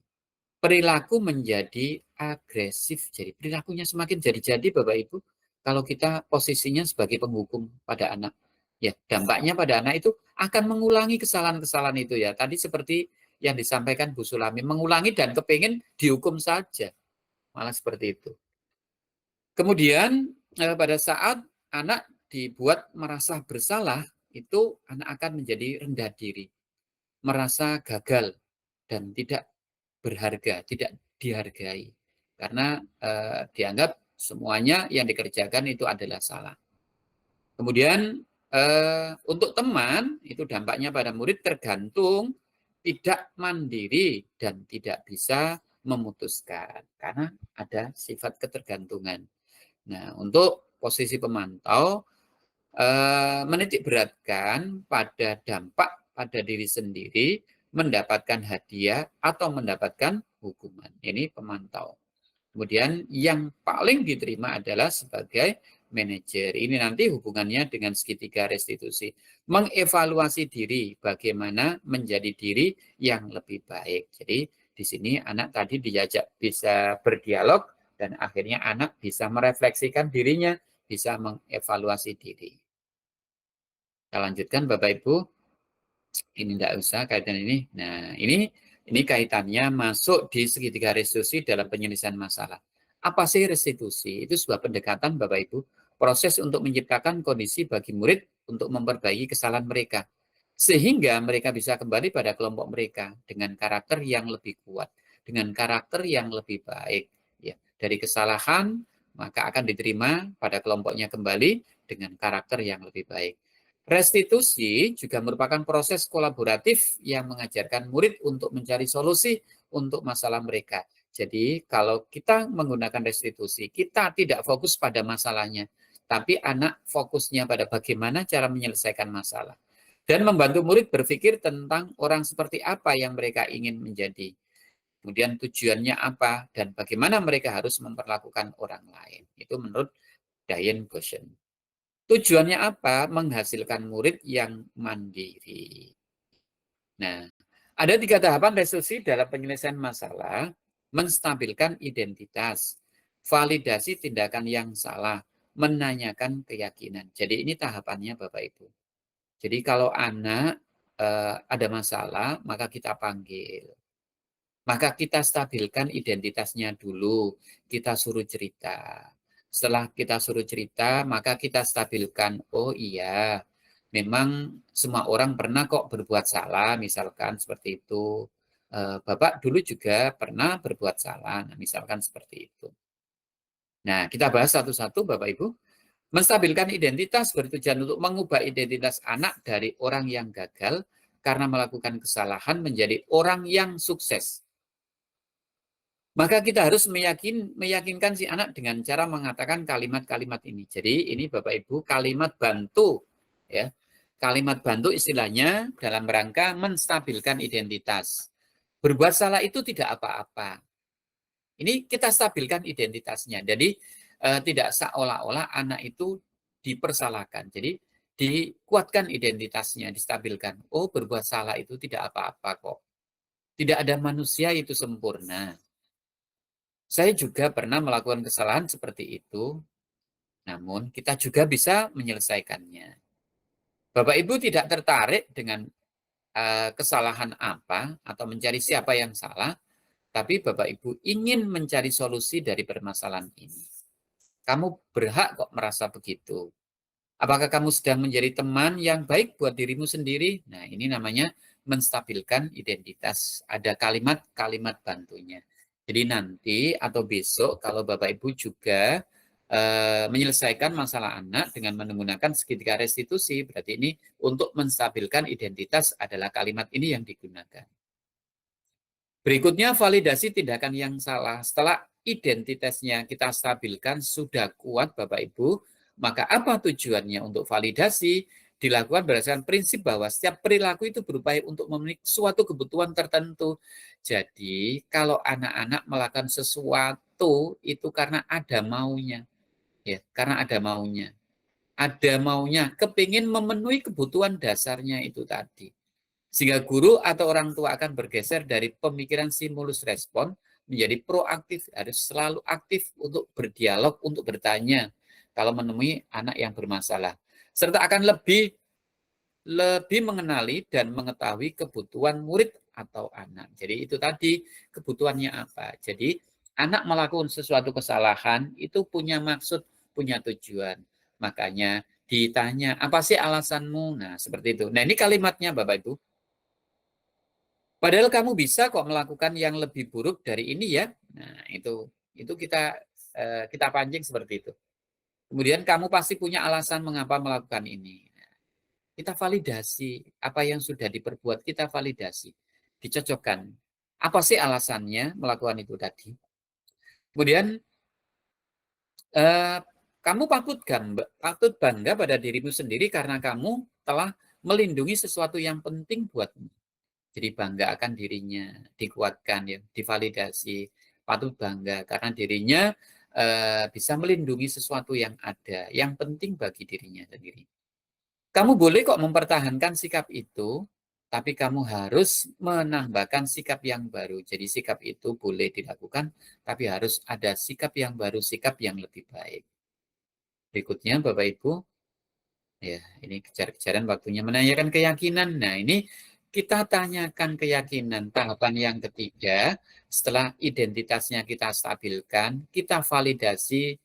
Perilaku menjadi agresif, jadi perilakunya semakin jadi-jadi Bapak Ibu, kalau kita posisinya sebagai penghukum pada anak. Ya, dampaknya pada anak itu akan mengulangi kesalahan-kesalahan itu ya. Tadi seperti yang disampaikan Bu Sulami, mengulangi dan kepingin dihukum saja. Malah seperti itu. Kemudian pada saat anak dibuat merasa bersalah, itu anak akan menjadi rendah diri, merasa gagal dan tidak berharga, tidak dihargai. Karena dianggap semuanya yang dikerjakan itu adalah salah. Kemudian untuk teman, itu dampaknya pada murid tergantung tidak mandiri dan tidak bisa memutuskan karena ada sifat ketergantungan. Nah, untuk posisi pemantau menitik beratkan pada dampak pada diri sendiri mendapatkan hadiah atau mendapatkan hukuman. Ini pemantau. Kemudian yang paling diterima adalah sebagai manajer. Ini nanti hubungannya dengan segitiga restitusi. Mengevaluasi diri, bagaimana menjadi diri yang lebih baik. Jadi di sini anak tadi diajak bisa berdialog dan akhirnya anak bisa merefleksikan dirinya, bisa mengevaluasi diri. Kita lanjutkan Bapak Ibu. Ini tidak usah kaitan ini. Nah, ini kaitannya masuk di segitiga restitusi dalam penyelesaian masalah. Apa sih restitusi? Itu sebuah pendekatan Bapak Ibu, proses untuk menciptakan kondisi bagi murid untuk memperbaiki kesalahan mereka. Sehingga mereka bisa kembali pada kelompok mereka dengan karakter yang lebih kuat, dengan karakter yang lebih baik. Ya, dari kesalahan, maka akan diterima pada kelompoknya kembali dengan karakter yang lebih baik. Restitusi juga merupakan proses kolaboratif yang mengajarkan murid untuk mencari solusi untuk masalah mereka. Jadi kalau kita menggunakan restitusi, kita tidak fokus pada masalahnya, tapi anak fokusnya pada bagaimana cara menyelesaikan masalah. Dan membantu murid berpikir tentang orang seperti apa yang mereka ingin menjadi. Kemudian tujuannya apa, dan bagaimana mereka harus memperlakukan orang lain. Itu menurut Diane Goshen. Tujuannya apa? Menghasilkan murid yang mandiri. Nah, ada 3 tahapan restitusi dalam penyelesaian masalah. Menstabilkan identitas, validasi tindakan yang salah, menanyakan keyakinan. Jadi ini tahapannya Bapak Ibu. Jadi kalau anak ada masalah, maka kita panggil. Maka kita stabilkan identitasnya dulu, kita suruh cerita. Setelah kita suruh cerita, maka kita stabilkan, oh iya, memang semua orang pernah kok berbuat salah, misalkan seperti itu. Bapak dulu juga pernah berbuat salah, nah, misalkan seperti itu. Nah, kita bahas satu-satu Bapak Ibu. Menstabilkan identitas bertujuan untuk mengubah identitas anak dari orang yang gagal karena melakukan kesalahan menjadi orang yang sukses. Maka kita harus meyakinkan si anak dengan cara mengatakan kalimat-kalimat ini. Jadi ini Bapak Ibu kalimat bantu, ya. Kalimat bantu istilahnya dalam rangka menstabilkan identitas. Berbuat salah itu tidak apa-apa. Ini kita stabilkan identitasnya. Jadi tidak seolah-olah anak itu dipersalahkan. Jadi dikuatkan identitasnya, distabilkan. Oh, berbuat salah itu tidak apa-apa kok. Tidak ada manusia itu sempurna. Saya juga pernah melakukan kesalahan seperti itu, namun kita juga bisa menyelesaikannya. Bapak Ibu tidak tertarik dengan kesalahan apa atau mencari siapa yang salah, tapi Bapak Ibu ingin mencari solusi dari permasalahan ini. Kamu berhak kok merasa begitu. Apakah kamu sedang menjadi teman yang baik buat dirimu sendiri? Nah, ini namanya menstabilkan identitas. Ada kalimat-kalimat bantunya. Jadi nanti atau besok kalau Bapak Ibu juga menyelesaikan masalah anak dengan menggunakan segitiga restitusi, berarti ini untuk menstabilkan identitas adalah kalimat ini yang digunakan. Berikutnya validasi tindakan yang salah. Setelah identitasnya kita stabilkan, sudah kuat Bapak Ibu, maka apa tujuannya untuk validasi? Dilakukan berdasarkan prinsip bahwa setiap perilaku itu berupaya untuk memenuhi suatu kebutuhan tertentu. Jadi kalau anak-anak melakukan sesuatu itu karena ada maunya. Ya, karena ada maunya. Ada maunya, kepingin memenuhi kebutuhan dasarnya itu tadi. Sehingga guru atau orang tua akan bergeser dari pemikiran stimulus respon menjadi proaktif, harus selalu aktif untuk berdialog, untuk bertanya kalau menemui anak yang bermasalah. Serta akan lebih mengenali dan mengetahui kebutuhan murid atau anak. Jadi itu tadi kebutuhannya apa. Jadi anak melakukan sesuatu kesalahan itu punya maksud, punya tujuan. Makanya ditanya, apa sih alasanmu? Nah, seperti itu. Nah, ini kalimatnya Bapak Ibu. Padahal kamu bisa kok melakukan yang lebih buruk dari ini ya. Nah, itu kita pancing seperti itu. Kemudian kamu pasti punya alasan mengapa melakukan ini. Kita validasi apa yang sudah diperbuat, kita validasi, dicocokkan. Apa sih alasannya melakukan itu tadi? Kemudian kamu patut bangga pada dirimu sendiri karena kamu telah melindungi sesuatu yang penting buatmu. Jadi bangga akan dirinya, dikuatkan, ya, divalidasi, patut bangga karena dirinya bisa melindungi sesuatu yang ada, yang penting bagi dirinya sendiri. Kamu boleh kok mempertahankan sikap itu, tapi kamu harus menambahkan sikap yang baru. Jadi sikap itu boleh dilakukan, tapi harus ada sikap yang baru, sikap yang lebih baik. Berikutnya Bapak Ibu, ya ini kejar-kejaran waktunya menanyakan keyakinan. Nah ini kita tanyakan keyakinan. Tahapan yang ketiga, setelah identitasnya kita stabilkan, kita validasi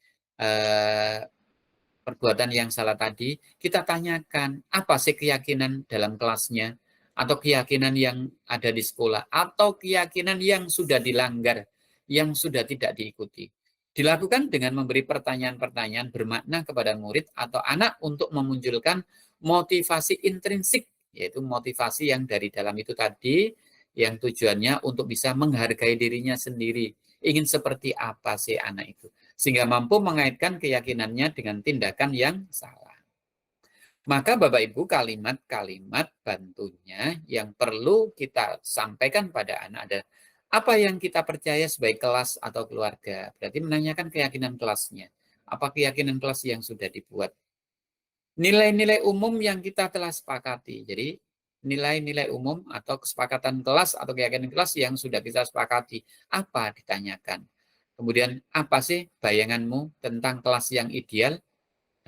perbuatan yang salah tadi, kita tanyakan apa sih keyakinan dalam kelasnya, atau keyakinan yang ada di sekolah, atau keyakinan yang sudah dilanggar, yang sudah tidak diikuti. Dilakukan dengan memberi pertanyaan-pertanyaan bermakna kepada murid atau anak untuk memunculkan motivasi intrinsik, yaitu motivasi yang dari dalam itu tadi, yang tujuannya untuk bisa menghargai dirinya sendiri, ingin seperti apa sih anak itu, sehingga mampu mengaitkan keyakinannya dengan tindakan yang salah. Maka Bapak Ibu, kalimat-kalimat bantunya yang perlu kita sampaikan pada anak adalah apa yang kita percaya sebagai kelas atau keluarga. Berarti menanyakan keyakinan kelasnya. Apa keyakinan kelas yang sudah dibuat? Nilai-nilai umum yang kita telah sepakati. Jadi nilai-nilai umum atau kesepakatan kelas atau keyakinan kelas yang sudah kita sepakati. Apa ditanyakan? Kemudian apa sih bayanganmu tentang kelas yang ideal?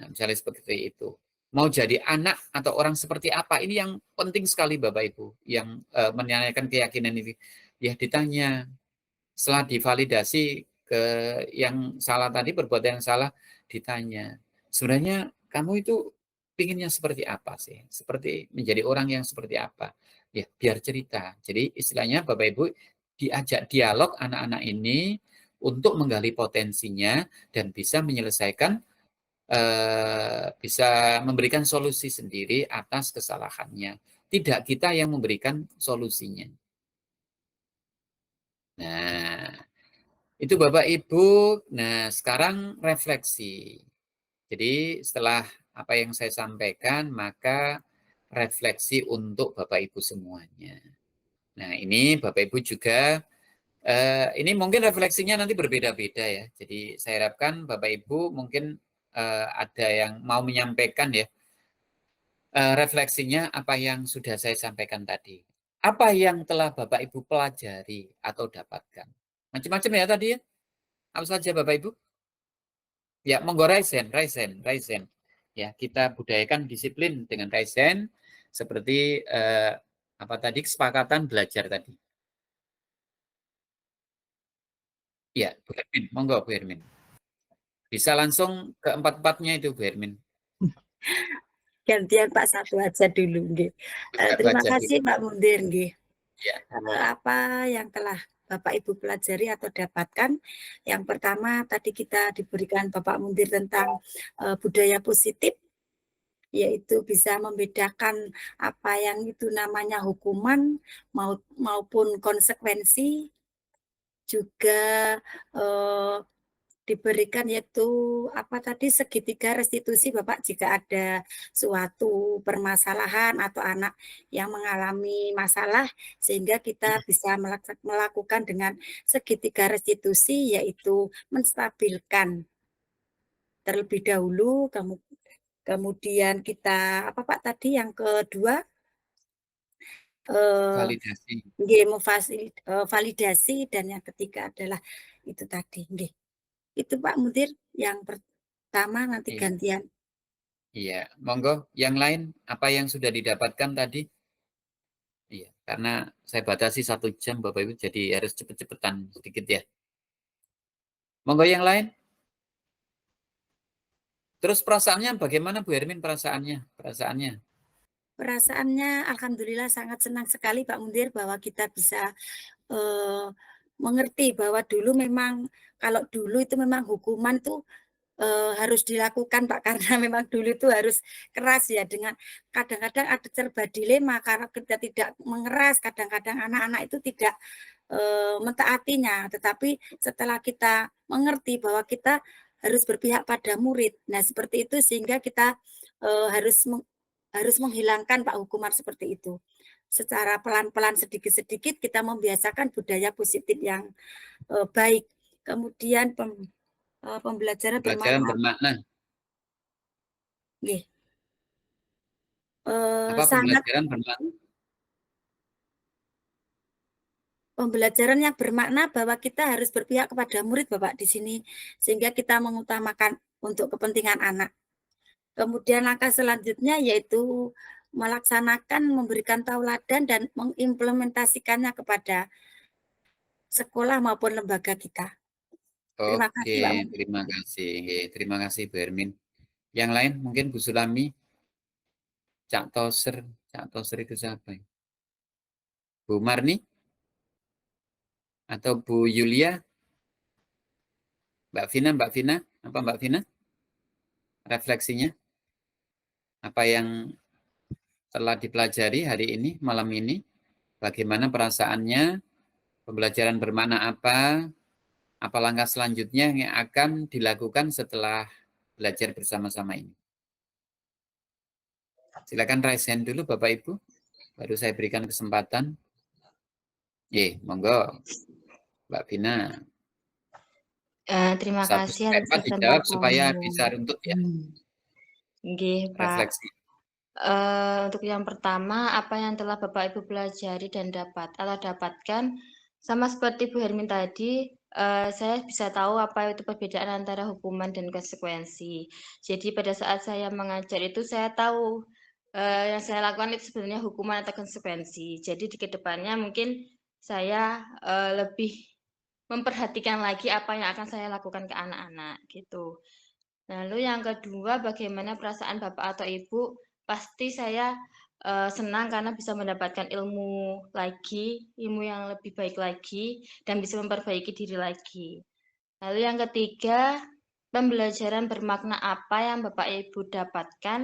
Nah, misalnya seperti itu. Mau jadi anak atau orang seperti apa? Ini yang penting sekali Bapak Ibu. Yang menanyakan keyakinan ini. Ya ditanya. Setelah divalidasi ke yang salah tadi, perbuatan yang salah, ditanya. Sebenarnya kamu itu pinginnya seperti apa sih? Seperti menjadi orang yang seperti apa? Ya, biar cerita. Jadi istilahnya Bapak Ibu diajak dialog anak-anak ini untuk menggali potensinya dan bisa menyelesaikan, bisa memberikan solusi sendiri atas kesalahannya. Tidak kita yang memberikan solusinya. Nah, itu Bapak Ibu. Nah, sekarang refleksi. Jadi setelah apa yang saya sampaikan, maka refleksi untuk Bapak Ibu semuanya. Nah, ini Bapak Ibu juga, ini mungkin refleksinya nanti berbeda-beda ya. Jadi saya harapkan Bapak Ibu mungkin ada yang mau menyampaikan ya, refleksinya apa yang sudah saya sampaikan tadi. Apa yang telah Bapak Ibu pelajari atau dapatkan. Macam-macam ya tadi ya. Apa saja Bapak Ibu? Ya, monggo Raizen. Ya, kita budayakan disiplin dengan Raizen seperti apa tadi kesepakatan belajar tadi. Ya, Bu Hermin, monggo Bu Hermin. Bisa langsung ke empat-empatnya itu Bu Hermin. Gantian Pak satu aja dulu nggih. Terima kasih Pak Mundir nggih. Ya. Apa yang telah Bapak Ibu pelajari atau dapatkan? Yang pertama tadi kita diberikan Bapak Mundir tentang budaya positif, yaitu bisa membedakan apa yang itu namanya hukuman maupun konsekuensi, juga diberikan yaitu apa tadi segitiga restitusi Bapak jika ada suatu permasalahan atau anak yang mengalami masalah sehingga kita bisa melakukan dengan segitiga restitusi, yaitu menstabilkan terlebih dahulu, kemudian kita apa Pak tadi yang kedua Validasi. Validasi, dan yang ketiga adalah itu tadi nggih. Itu Pak Mudir yang pertama, nanti gantian. Iya, monggo yang lain apa yang sudah didapatkan tadi? Iya, karena saya batasi 1 jam Bapak Ibu, jadi harus cepet-cepetan sedikit ya. Monggo yang lain. Terus perasaannya bagaimana Bu Hermin perasaannya? Perasaannya alhamdulillah sangat senang sekali Pak Mundir bahwa kita bisa mengerti bahwa dulu memang kalau dulu itu memang hukuman tuh harus dilakukan Pak, karena memang dulu itu harus keras ya, dengan kadang-kadang ada serba dilema karena kita tidak mengeras, kadang-kadang anak-anak itu tidak mentaatinya, tetapi setelah kita mengerti bahwa kita harus berpihak pada murid, nah seperti itu sehingga kita harus menghilangkan Pak hukuman seperti itu. Secara pelan-pelan sedikit-sedikit kita membiasakan budaya positif yang baik. Kemudian pembelajaran bermakna. Nggih. Apa pembelajaran bermakna? Pembelajaran yang bermakna bahwa kita harus berpihak kepada murid Bapak di sini, sehingga kita mengutamakan untuk kepentingan anak. Kemudian langkah selanjutnya yaitu melaksanakan, memberikan tauladan dan mengimplementasikannya kepada sekolah maupun lembaga kita. Terima kasih Pak. Terima kasih Bu Hermin. Yang lain mungkin Bu Sulami, Cak Toser itu siapa? Bu Marni atau Bu Yulia? Mbak Vina, apa Mbak Vina? Refleksinya? Apa yang telah dipelajari hari ini, malam ini? Bagaimana perasaannya? Pembelajaran bermakna apa? Apa langkah selanjutnya yang akan dilakukan setelah belajar bersama-sama ini? Silakan raise hand dulu Bapak Ibu, baru saya berikan kesempatan. Monggo Mbak Vina. Terima Satu kasih sampai atas 4 dijawab supaya kesempatannya. bisa runtut ya. Nggih, Pak. Refleksi. Untuk yang pertama, apa yang telah Bapak Ibu pelajari dan dapatkan, sama seperti Bu Hermin tadi, saya bisa tahu apa itu perbedaan antara hukuman dan konsekuensi. Jadi pada saat saya mengajar itu saya tahu yang saya lakukan itu sebenarnya hukuman atau konsekuensi. Jadi di kedepannya mungkin saya lebih memperhatikan lagi apa yang akan saya lakukan ke anak-anak gitu. Lalu yang kedua, bagaimana perasaan Bapak atau Ibu? Pasti saya senang karena bisa mendapatkan ilmu lagi, ilmu yang lebih baik lagi, dan bisa memperbaiki diri lagi. Lalu yang ketiga, pembelajaran bermakna apa yang Bapak Ibu dapatkan?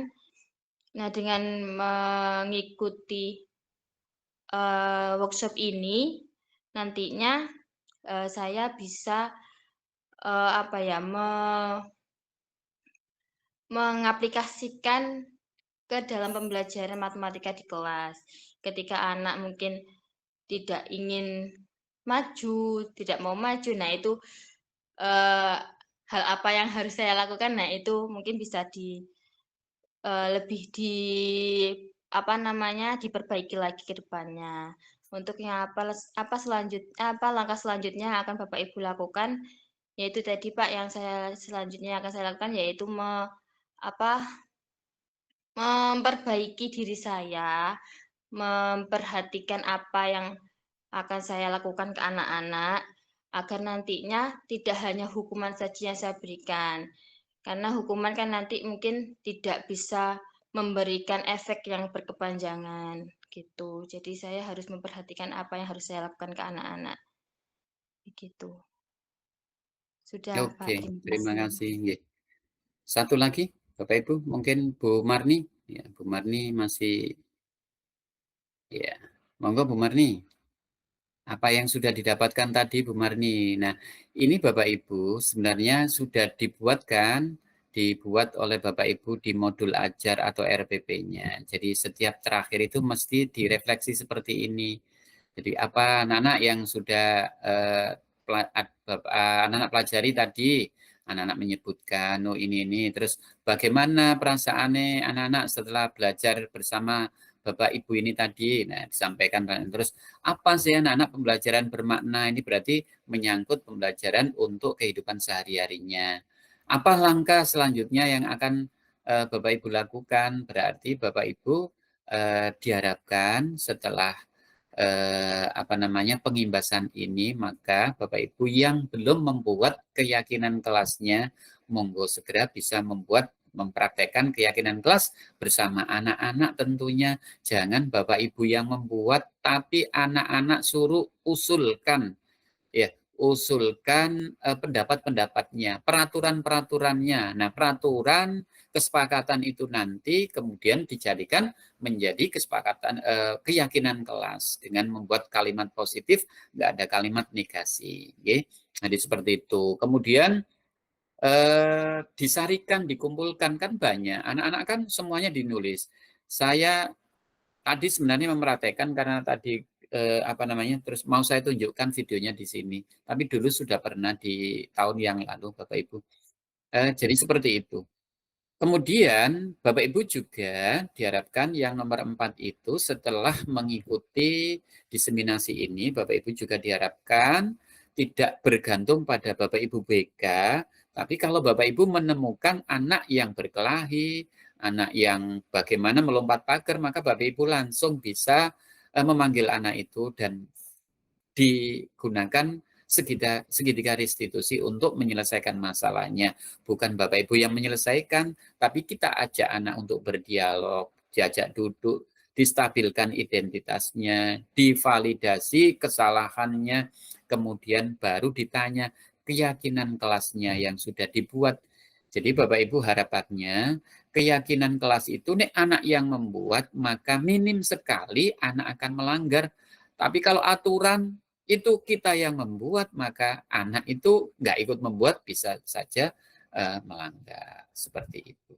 Nah, dengan mengikuti workshop ini, nantinya saya bisa mengaplikasikan ke dalam pembelajaran matematika di kelas. Ketika anak mungkin tidak ingin maju, tidak mau maju, nah itu hal apa yang harus saya lakukan, nah itu mungkin bisa lebih diperbaiki lagi ke depannya. Untuk yang langkah selanjutnya yang akan Bapak Ibu lakukan, yaitu tadi Pak yang selanjutnya akan saya lakukan yaitu memperbaiki diri saya, memperhatikan apa yang akan saya lakukan ke anak-anak, agar nantinya tidak hanya hukuman saja yang saya berikan. Karena hukuman kan nanti mungkin tidak bisa memberikan efek yang berkepanjangan gitu. Jadi saya harus memperhatikan apa yang harus saya lakukan ke anak-anak. Begitu. Sudah, Pak. Oke, terima kasih. Satu lagi, Bapak Ibu, mungkin Bu Marni. Ya, Bu Marni masih, ya, monggo Bu Marni. Apa yang sudah didapatkan tadi Bu Marni. Nah, ini Bapak Ibu sebenarnya sudah dibuat oleh Bapak Ibu di modul ajar atau RPP-nya. Jadi setiap terakhir itu mesti direfleksi seperti ini. Jadi apa anak-anak yang sudah anak-anak pelajari tadi, anak-anak menyebutkan, oh ini, terus bagaimana perasaannya anak-anak setelah belajar bersama Bapak Ibu ini tadi, nah disampaikan terus apa sih anak-anak pembelajaran bermakna ini berarti menyangkut pembelajaran untuk kehidupan sehari-harinya. Apa langkah selanjutnya yang akan Bapak Ibu lakukan? Berarti Bapak Ibu diharapkan setelah pengimbasan ini, maka Bapak Ibu yang belum membuat keyakinan kelasnya, monggo segera bisa mempraktekkan keyakinan kelas bersama anak-anak tentunya. Jangan Bapak Ibu yang membuat, tapi anak-anak suruh usulkan. Ya, usulkan pendapat-pendapatnya, peraturan-peraturannya. Nah, peraturan kesepakatan itu nanti kemudian dijadikan menjadi kesepakatan keyakinan kelas dengan membuat kalimat positif, nggak ada kalimat negasi. Okay? Jadi seperti itu. Kemudian disarikan, dikumpulkan kan banyak. Anak-anak kan semuanya dinulis. Saya tadi sebenarnya memerhatikan karena tadi terus mau saya tunjukkan videonya di sini. Tapi dulu sudah pernah di tahun yang lalu Bapak Ibu. Jadi seperti itu. Kemudian Bapak Ibu juga diharapkan yang nomor 4 itu setelah mengikuti diseminasi ini, Bapak Ibu juga diharapkan tidak bergantung pada Bapak Ibu BK, tapi kalau Bapak Ibu menemukan anak yang berkelahi, anak yang bagaimana melompat pagar, maka Bapak Ibu langsung bisa memanggil anak itu dan digunakan segitiga restitusi untuk menyelesaikan masalahnya. Bukan Bapak Ibu yang menyelesaikan, tapi kita ajak anak untuk berdialog, diajak duduk, distabilkan identitasnya, divalidasi kesalahannya, kemudian baru ditanya keyakinan kelasnya yang sudah dibuat. Jadi Bapak Ibu harapannya keyakinan kelas itu nih anak yang membuat, maka minim sekali anak akan melanggar. Tapi kalau aturan itu kita yang membuat, maka anak itu nggak ikut membuat bisa saja melanggar. Seperti itu.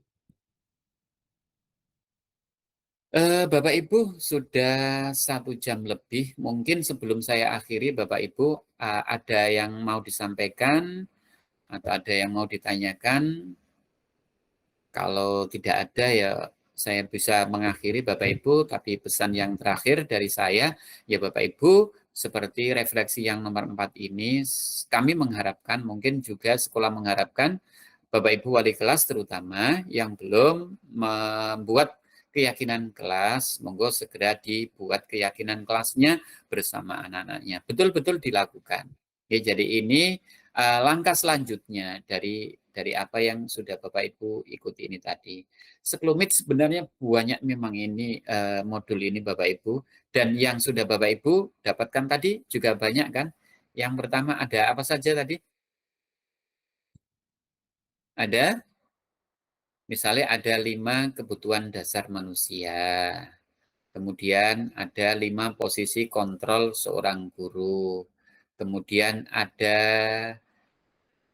Bapak Ibu sudah 1 jam lebih. Mungkin sebelum saya akhiri, Bapak Ibu ada yang mau disampaikan atau ada yang mau ditanyakan. Kalau tidak ada ya saya bisa mengakhiri Bapak Ibu, tapi pesan yang terakhir dari saya, ya Bapak Ibu, seperti refleksi yang nomor 4 ini, kami mengharapkan, mungkin juga sekolah mengharapkan, Bapak Ibu wali kelas terutama yang belum membuat keyakinan kelas, monggo segera dibuat keyakinan kelasnya bersama anak-anaknya. Betul-betul dilakukan. Ya, jadi ini langkah selanjutnya dari apa yang sudah Bapak Ibu ikuti ini tadi. Sekelumit sebenarnya banyak memang ini modul ini Bapak Ibu, dan yang sudah Bapak Ibu dapatkan tadi juga banyak kan. Yang pertama ada apa saja tadi? Ada? Misalnya ada 5 kebutuhan dasar manusia. Kemudian ada 5 posisi kontrol seorang guru. Kemudian ada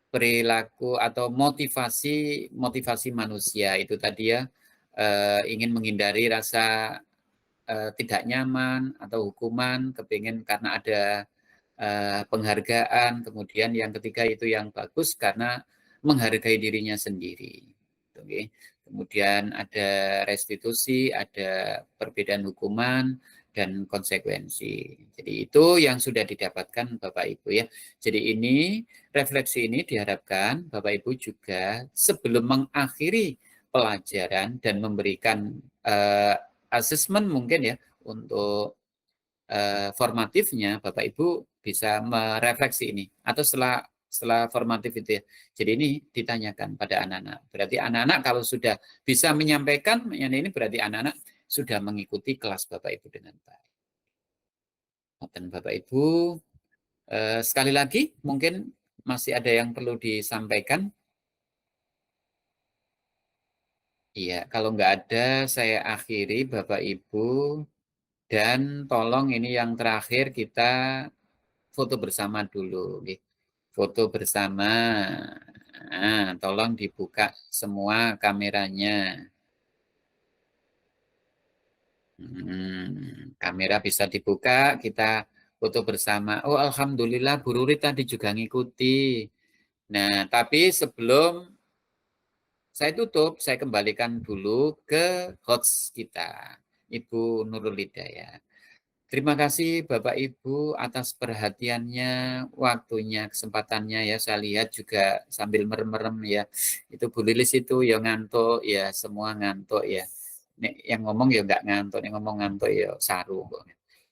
perilaku atau motivasi manusia itu tadi ya, ingin menghindari rasa tidak nyaman atau hukuman, kepingin karena ada penghargaan. Kemudian yang ketiga itu yang bagus karena menghargai dirinya sendiri. Oke. Kemudian ada restitusi, ada perbedaan hukuman, dan konsekuensi. Jadi itu yang sudah didapatkan Bapak Ibu ya. Jadi ini, refleksi ini diharapkan Bapak Ibu juga sebelum mengakhiri pelajaran dan memberikan asesmen mungkin ya untuk formatifnya, Bapak Ibu bisa merefleksi ini atau setelah formatif itu ya. Jadi ini ditanyakan pada anak-anak. Berarti anak-anak kalau sudah bisa menyampaikan ini berarti anak-anak sudah mengikuti kelas Bapak Ibu dengan baik. Dan Bapak Ibu sekali lagi mungkin masih ada yang perlu disampaikan. Iya, kalau nggak ada saya akhiri Bapak Ibu, dan tolong ini yang terakhir kita foto bersama dulu. Foto bersama. Nah, tolong dibuka semua kameranya. Kamera bisa dibuka, kita foto bersama. Oh, alhamdulillah Bu Ruri tadi juga ngikuti. Nah, tapi sebelum saya tutup, saya kembalikan dulu ke host kita, Ibu Nurul Hidayah. Terima kasih Bapak Ibu atas perhatiannya, waktunya, kesempatannya ya. Saya lihat juga sambil merem-merem ya. Itu Bu Lilis itu ya ngantuk ya, semua ngantuk ya. Nek yang ngomong ya nggak ngantuk, yang ngomong ngantuk ya saru.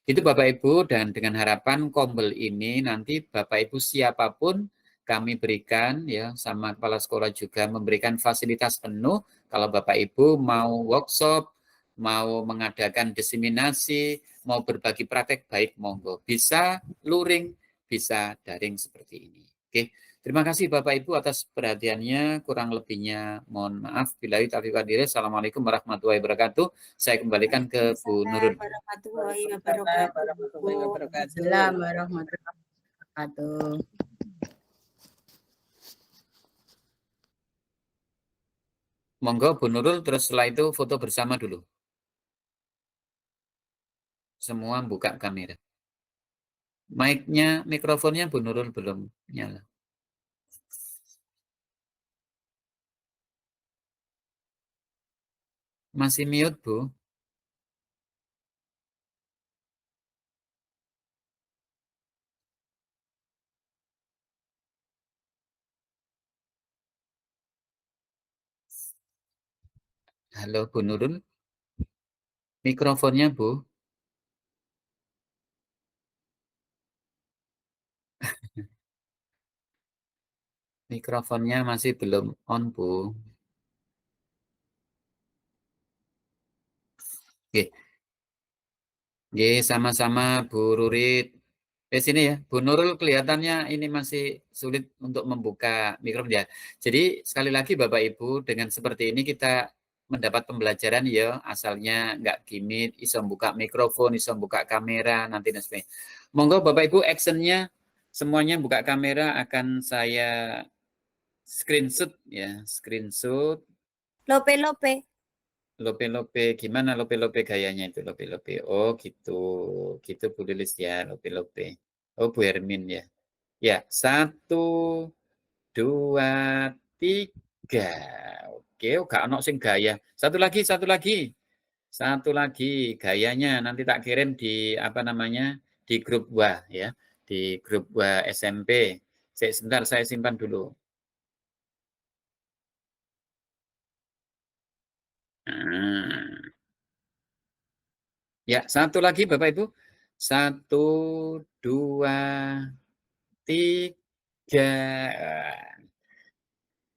Itu Bapak Ibu, dan dengan harapan Kombel ini nanti Bapak Ibu siapapun kami berikan ya, sama kepala sekolah juga memberikan fasilitas penuh kalau Bapak Ibu mau workshop, mau mengadakan diseminasi, mau berbagi praktek, baik monggo. Bisa luring, bisa daring seperti ini. Oke, terima kasih Bapak Ibu atas perhatiannya. Kurang lebihnya mohon maaf. Billahi taufiq wal hidayah. Assalamualaikum warahmatullahi wabarakatuh. Saya kembalikan ke Bu Nurul. Warahmatullahi wabarakatuh. Assalamualaikum warahmatullahi wabarakatuh. Monggo Bu Nurul, terus setelah itu foto bersama dulu. Semua buka kamera. Mic-nya, mikrofonnya Bu Nurul belum nyala. Masih mute, Bu. Halo Bu Nurul. Mikrofonnya, Bu. Mikrofonnya masih belum on, Bu. Oke. Oke, sama-sama Bu Rurit. Sini ya, Bu Nurul kelihatannya ini masih sulit untuk membuka mikrofon ya. Jadi sekali lagi Bapak Ibu, dengan seperti ini kita mendapat pembelajaran ya, asalnya nggak gimmick, iso buka mikrofon, iso buka kamera, nanti dan sebagainya. Monggo Bapak Ibu, actionnya semuanya buka kamera akan saya screenshot ya, screenshot. Lope. Lope, gimana lope gayanya itu lope? Oh gitu, gitu Bu Lilis ya, lope. Oh Bu Hermin ya. Ya, 1, 2, 3. Oke, gak ono sing gaya. Satu lagi gayanya nanti tak kirim di apa namanya di grup WA ya, di grup WA SMP. Sebentar saya simpan dulu. Nah. Ya, satu lagi Bapak Ibu. 1, 2, 3.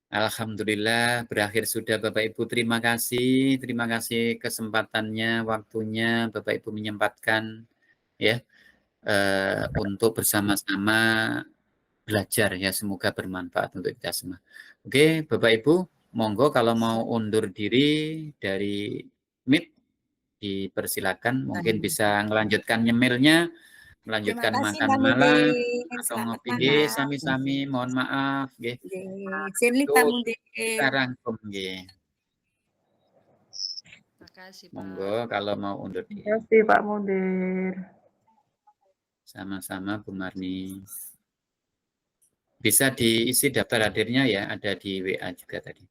Alhamdulillah berakhir sudah Bapak Ibu. Terima kasih kesempatannya, waktunya Bapak Ibu menyempatkan ya untuk bersama-sama belajar ya. Semoga bermanfaat untuk kita semua. Oke, Bapak Ibu, monggo kalau mau undur diri dari Meet dipersilakan, mungkin bisa melanjutkan nyemilnya, melanjutkan Terima kasih makan Pak malam Mudin. atau Selamat ngopi nggih malam. sami-sami, mohon maaf nggih. Sini Pak Mudin. Kita rangkum nggih. Makasih, Pak. Monggo kalau mau undur diri. Terima kasih Pak Mudir. Sama-sama Bu Marni. Bisa diisi daftar hadirnya ya, ada di WA juga tadi.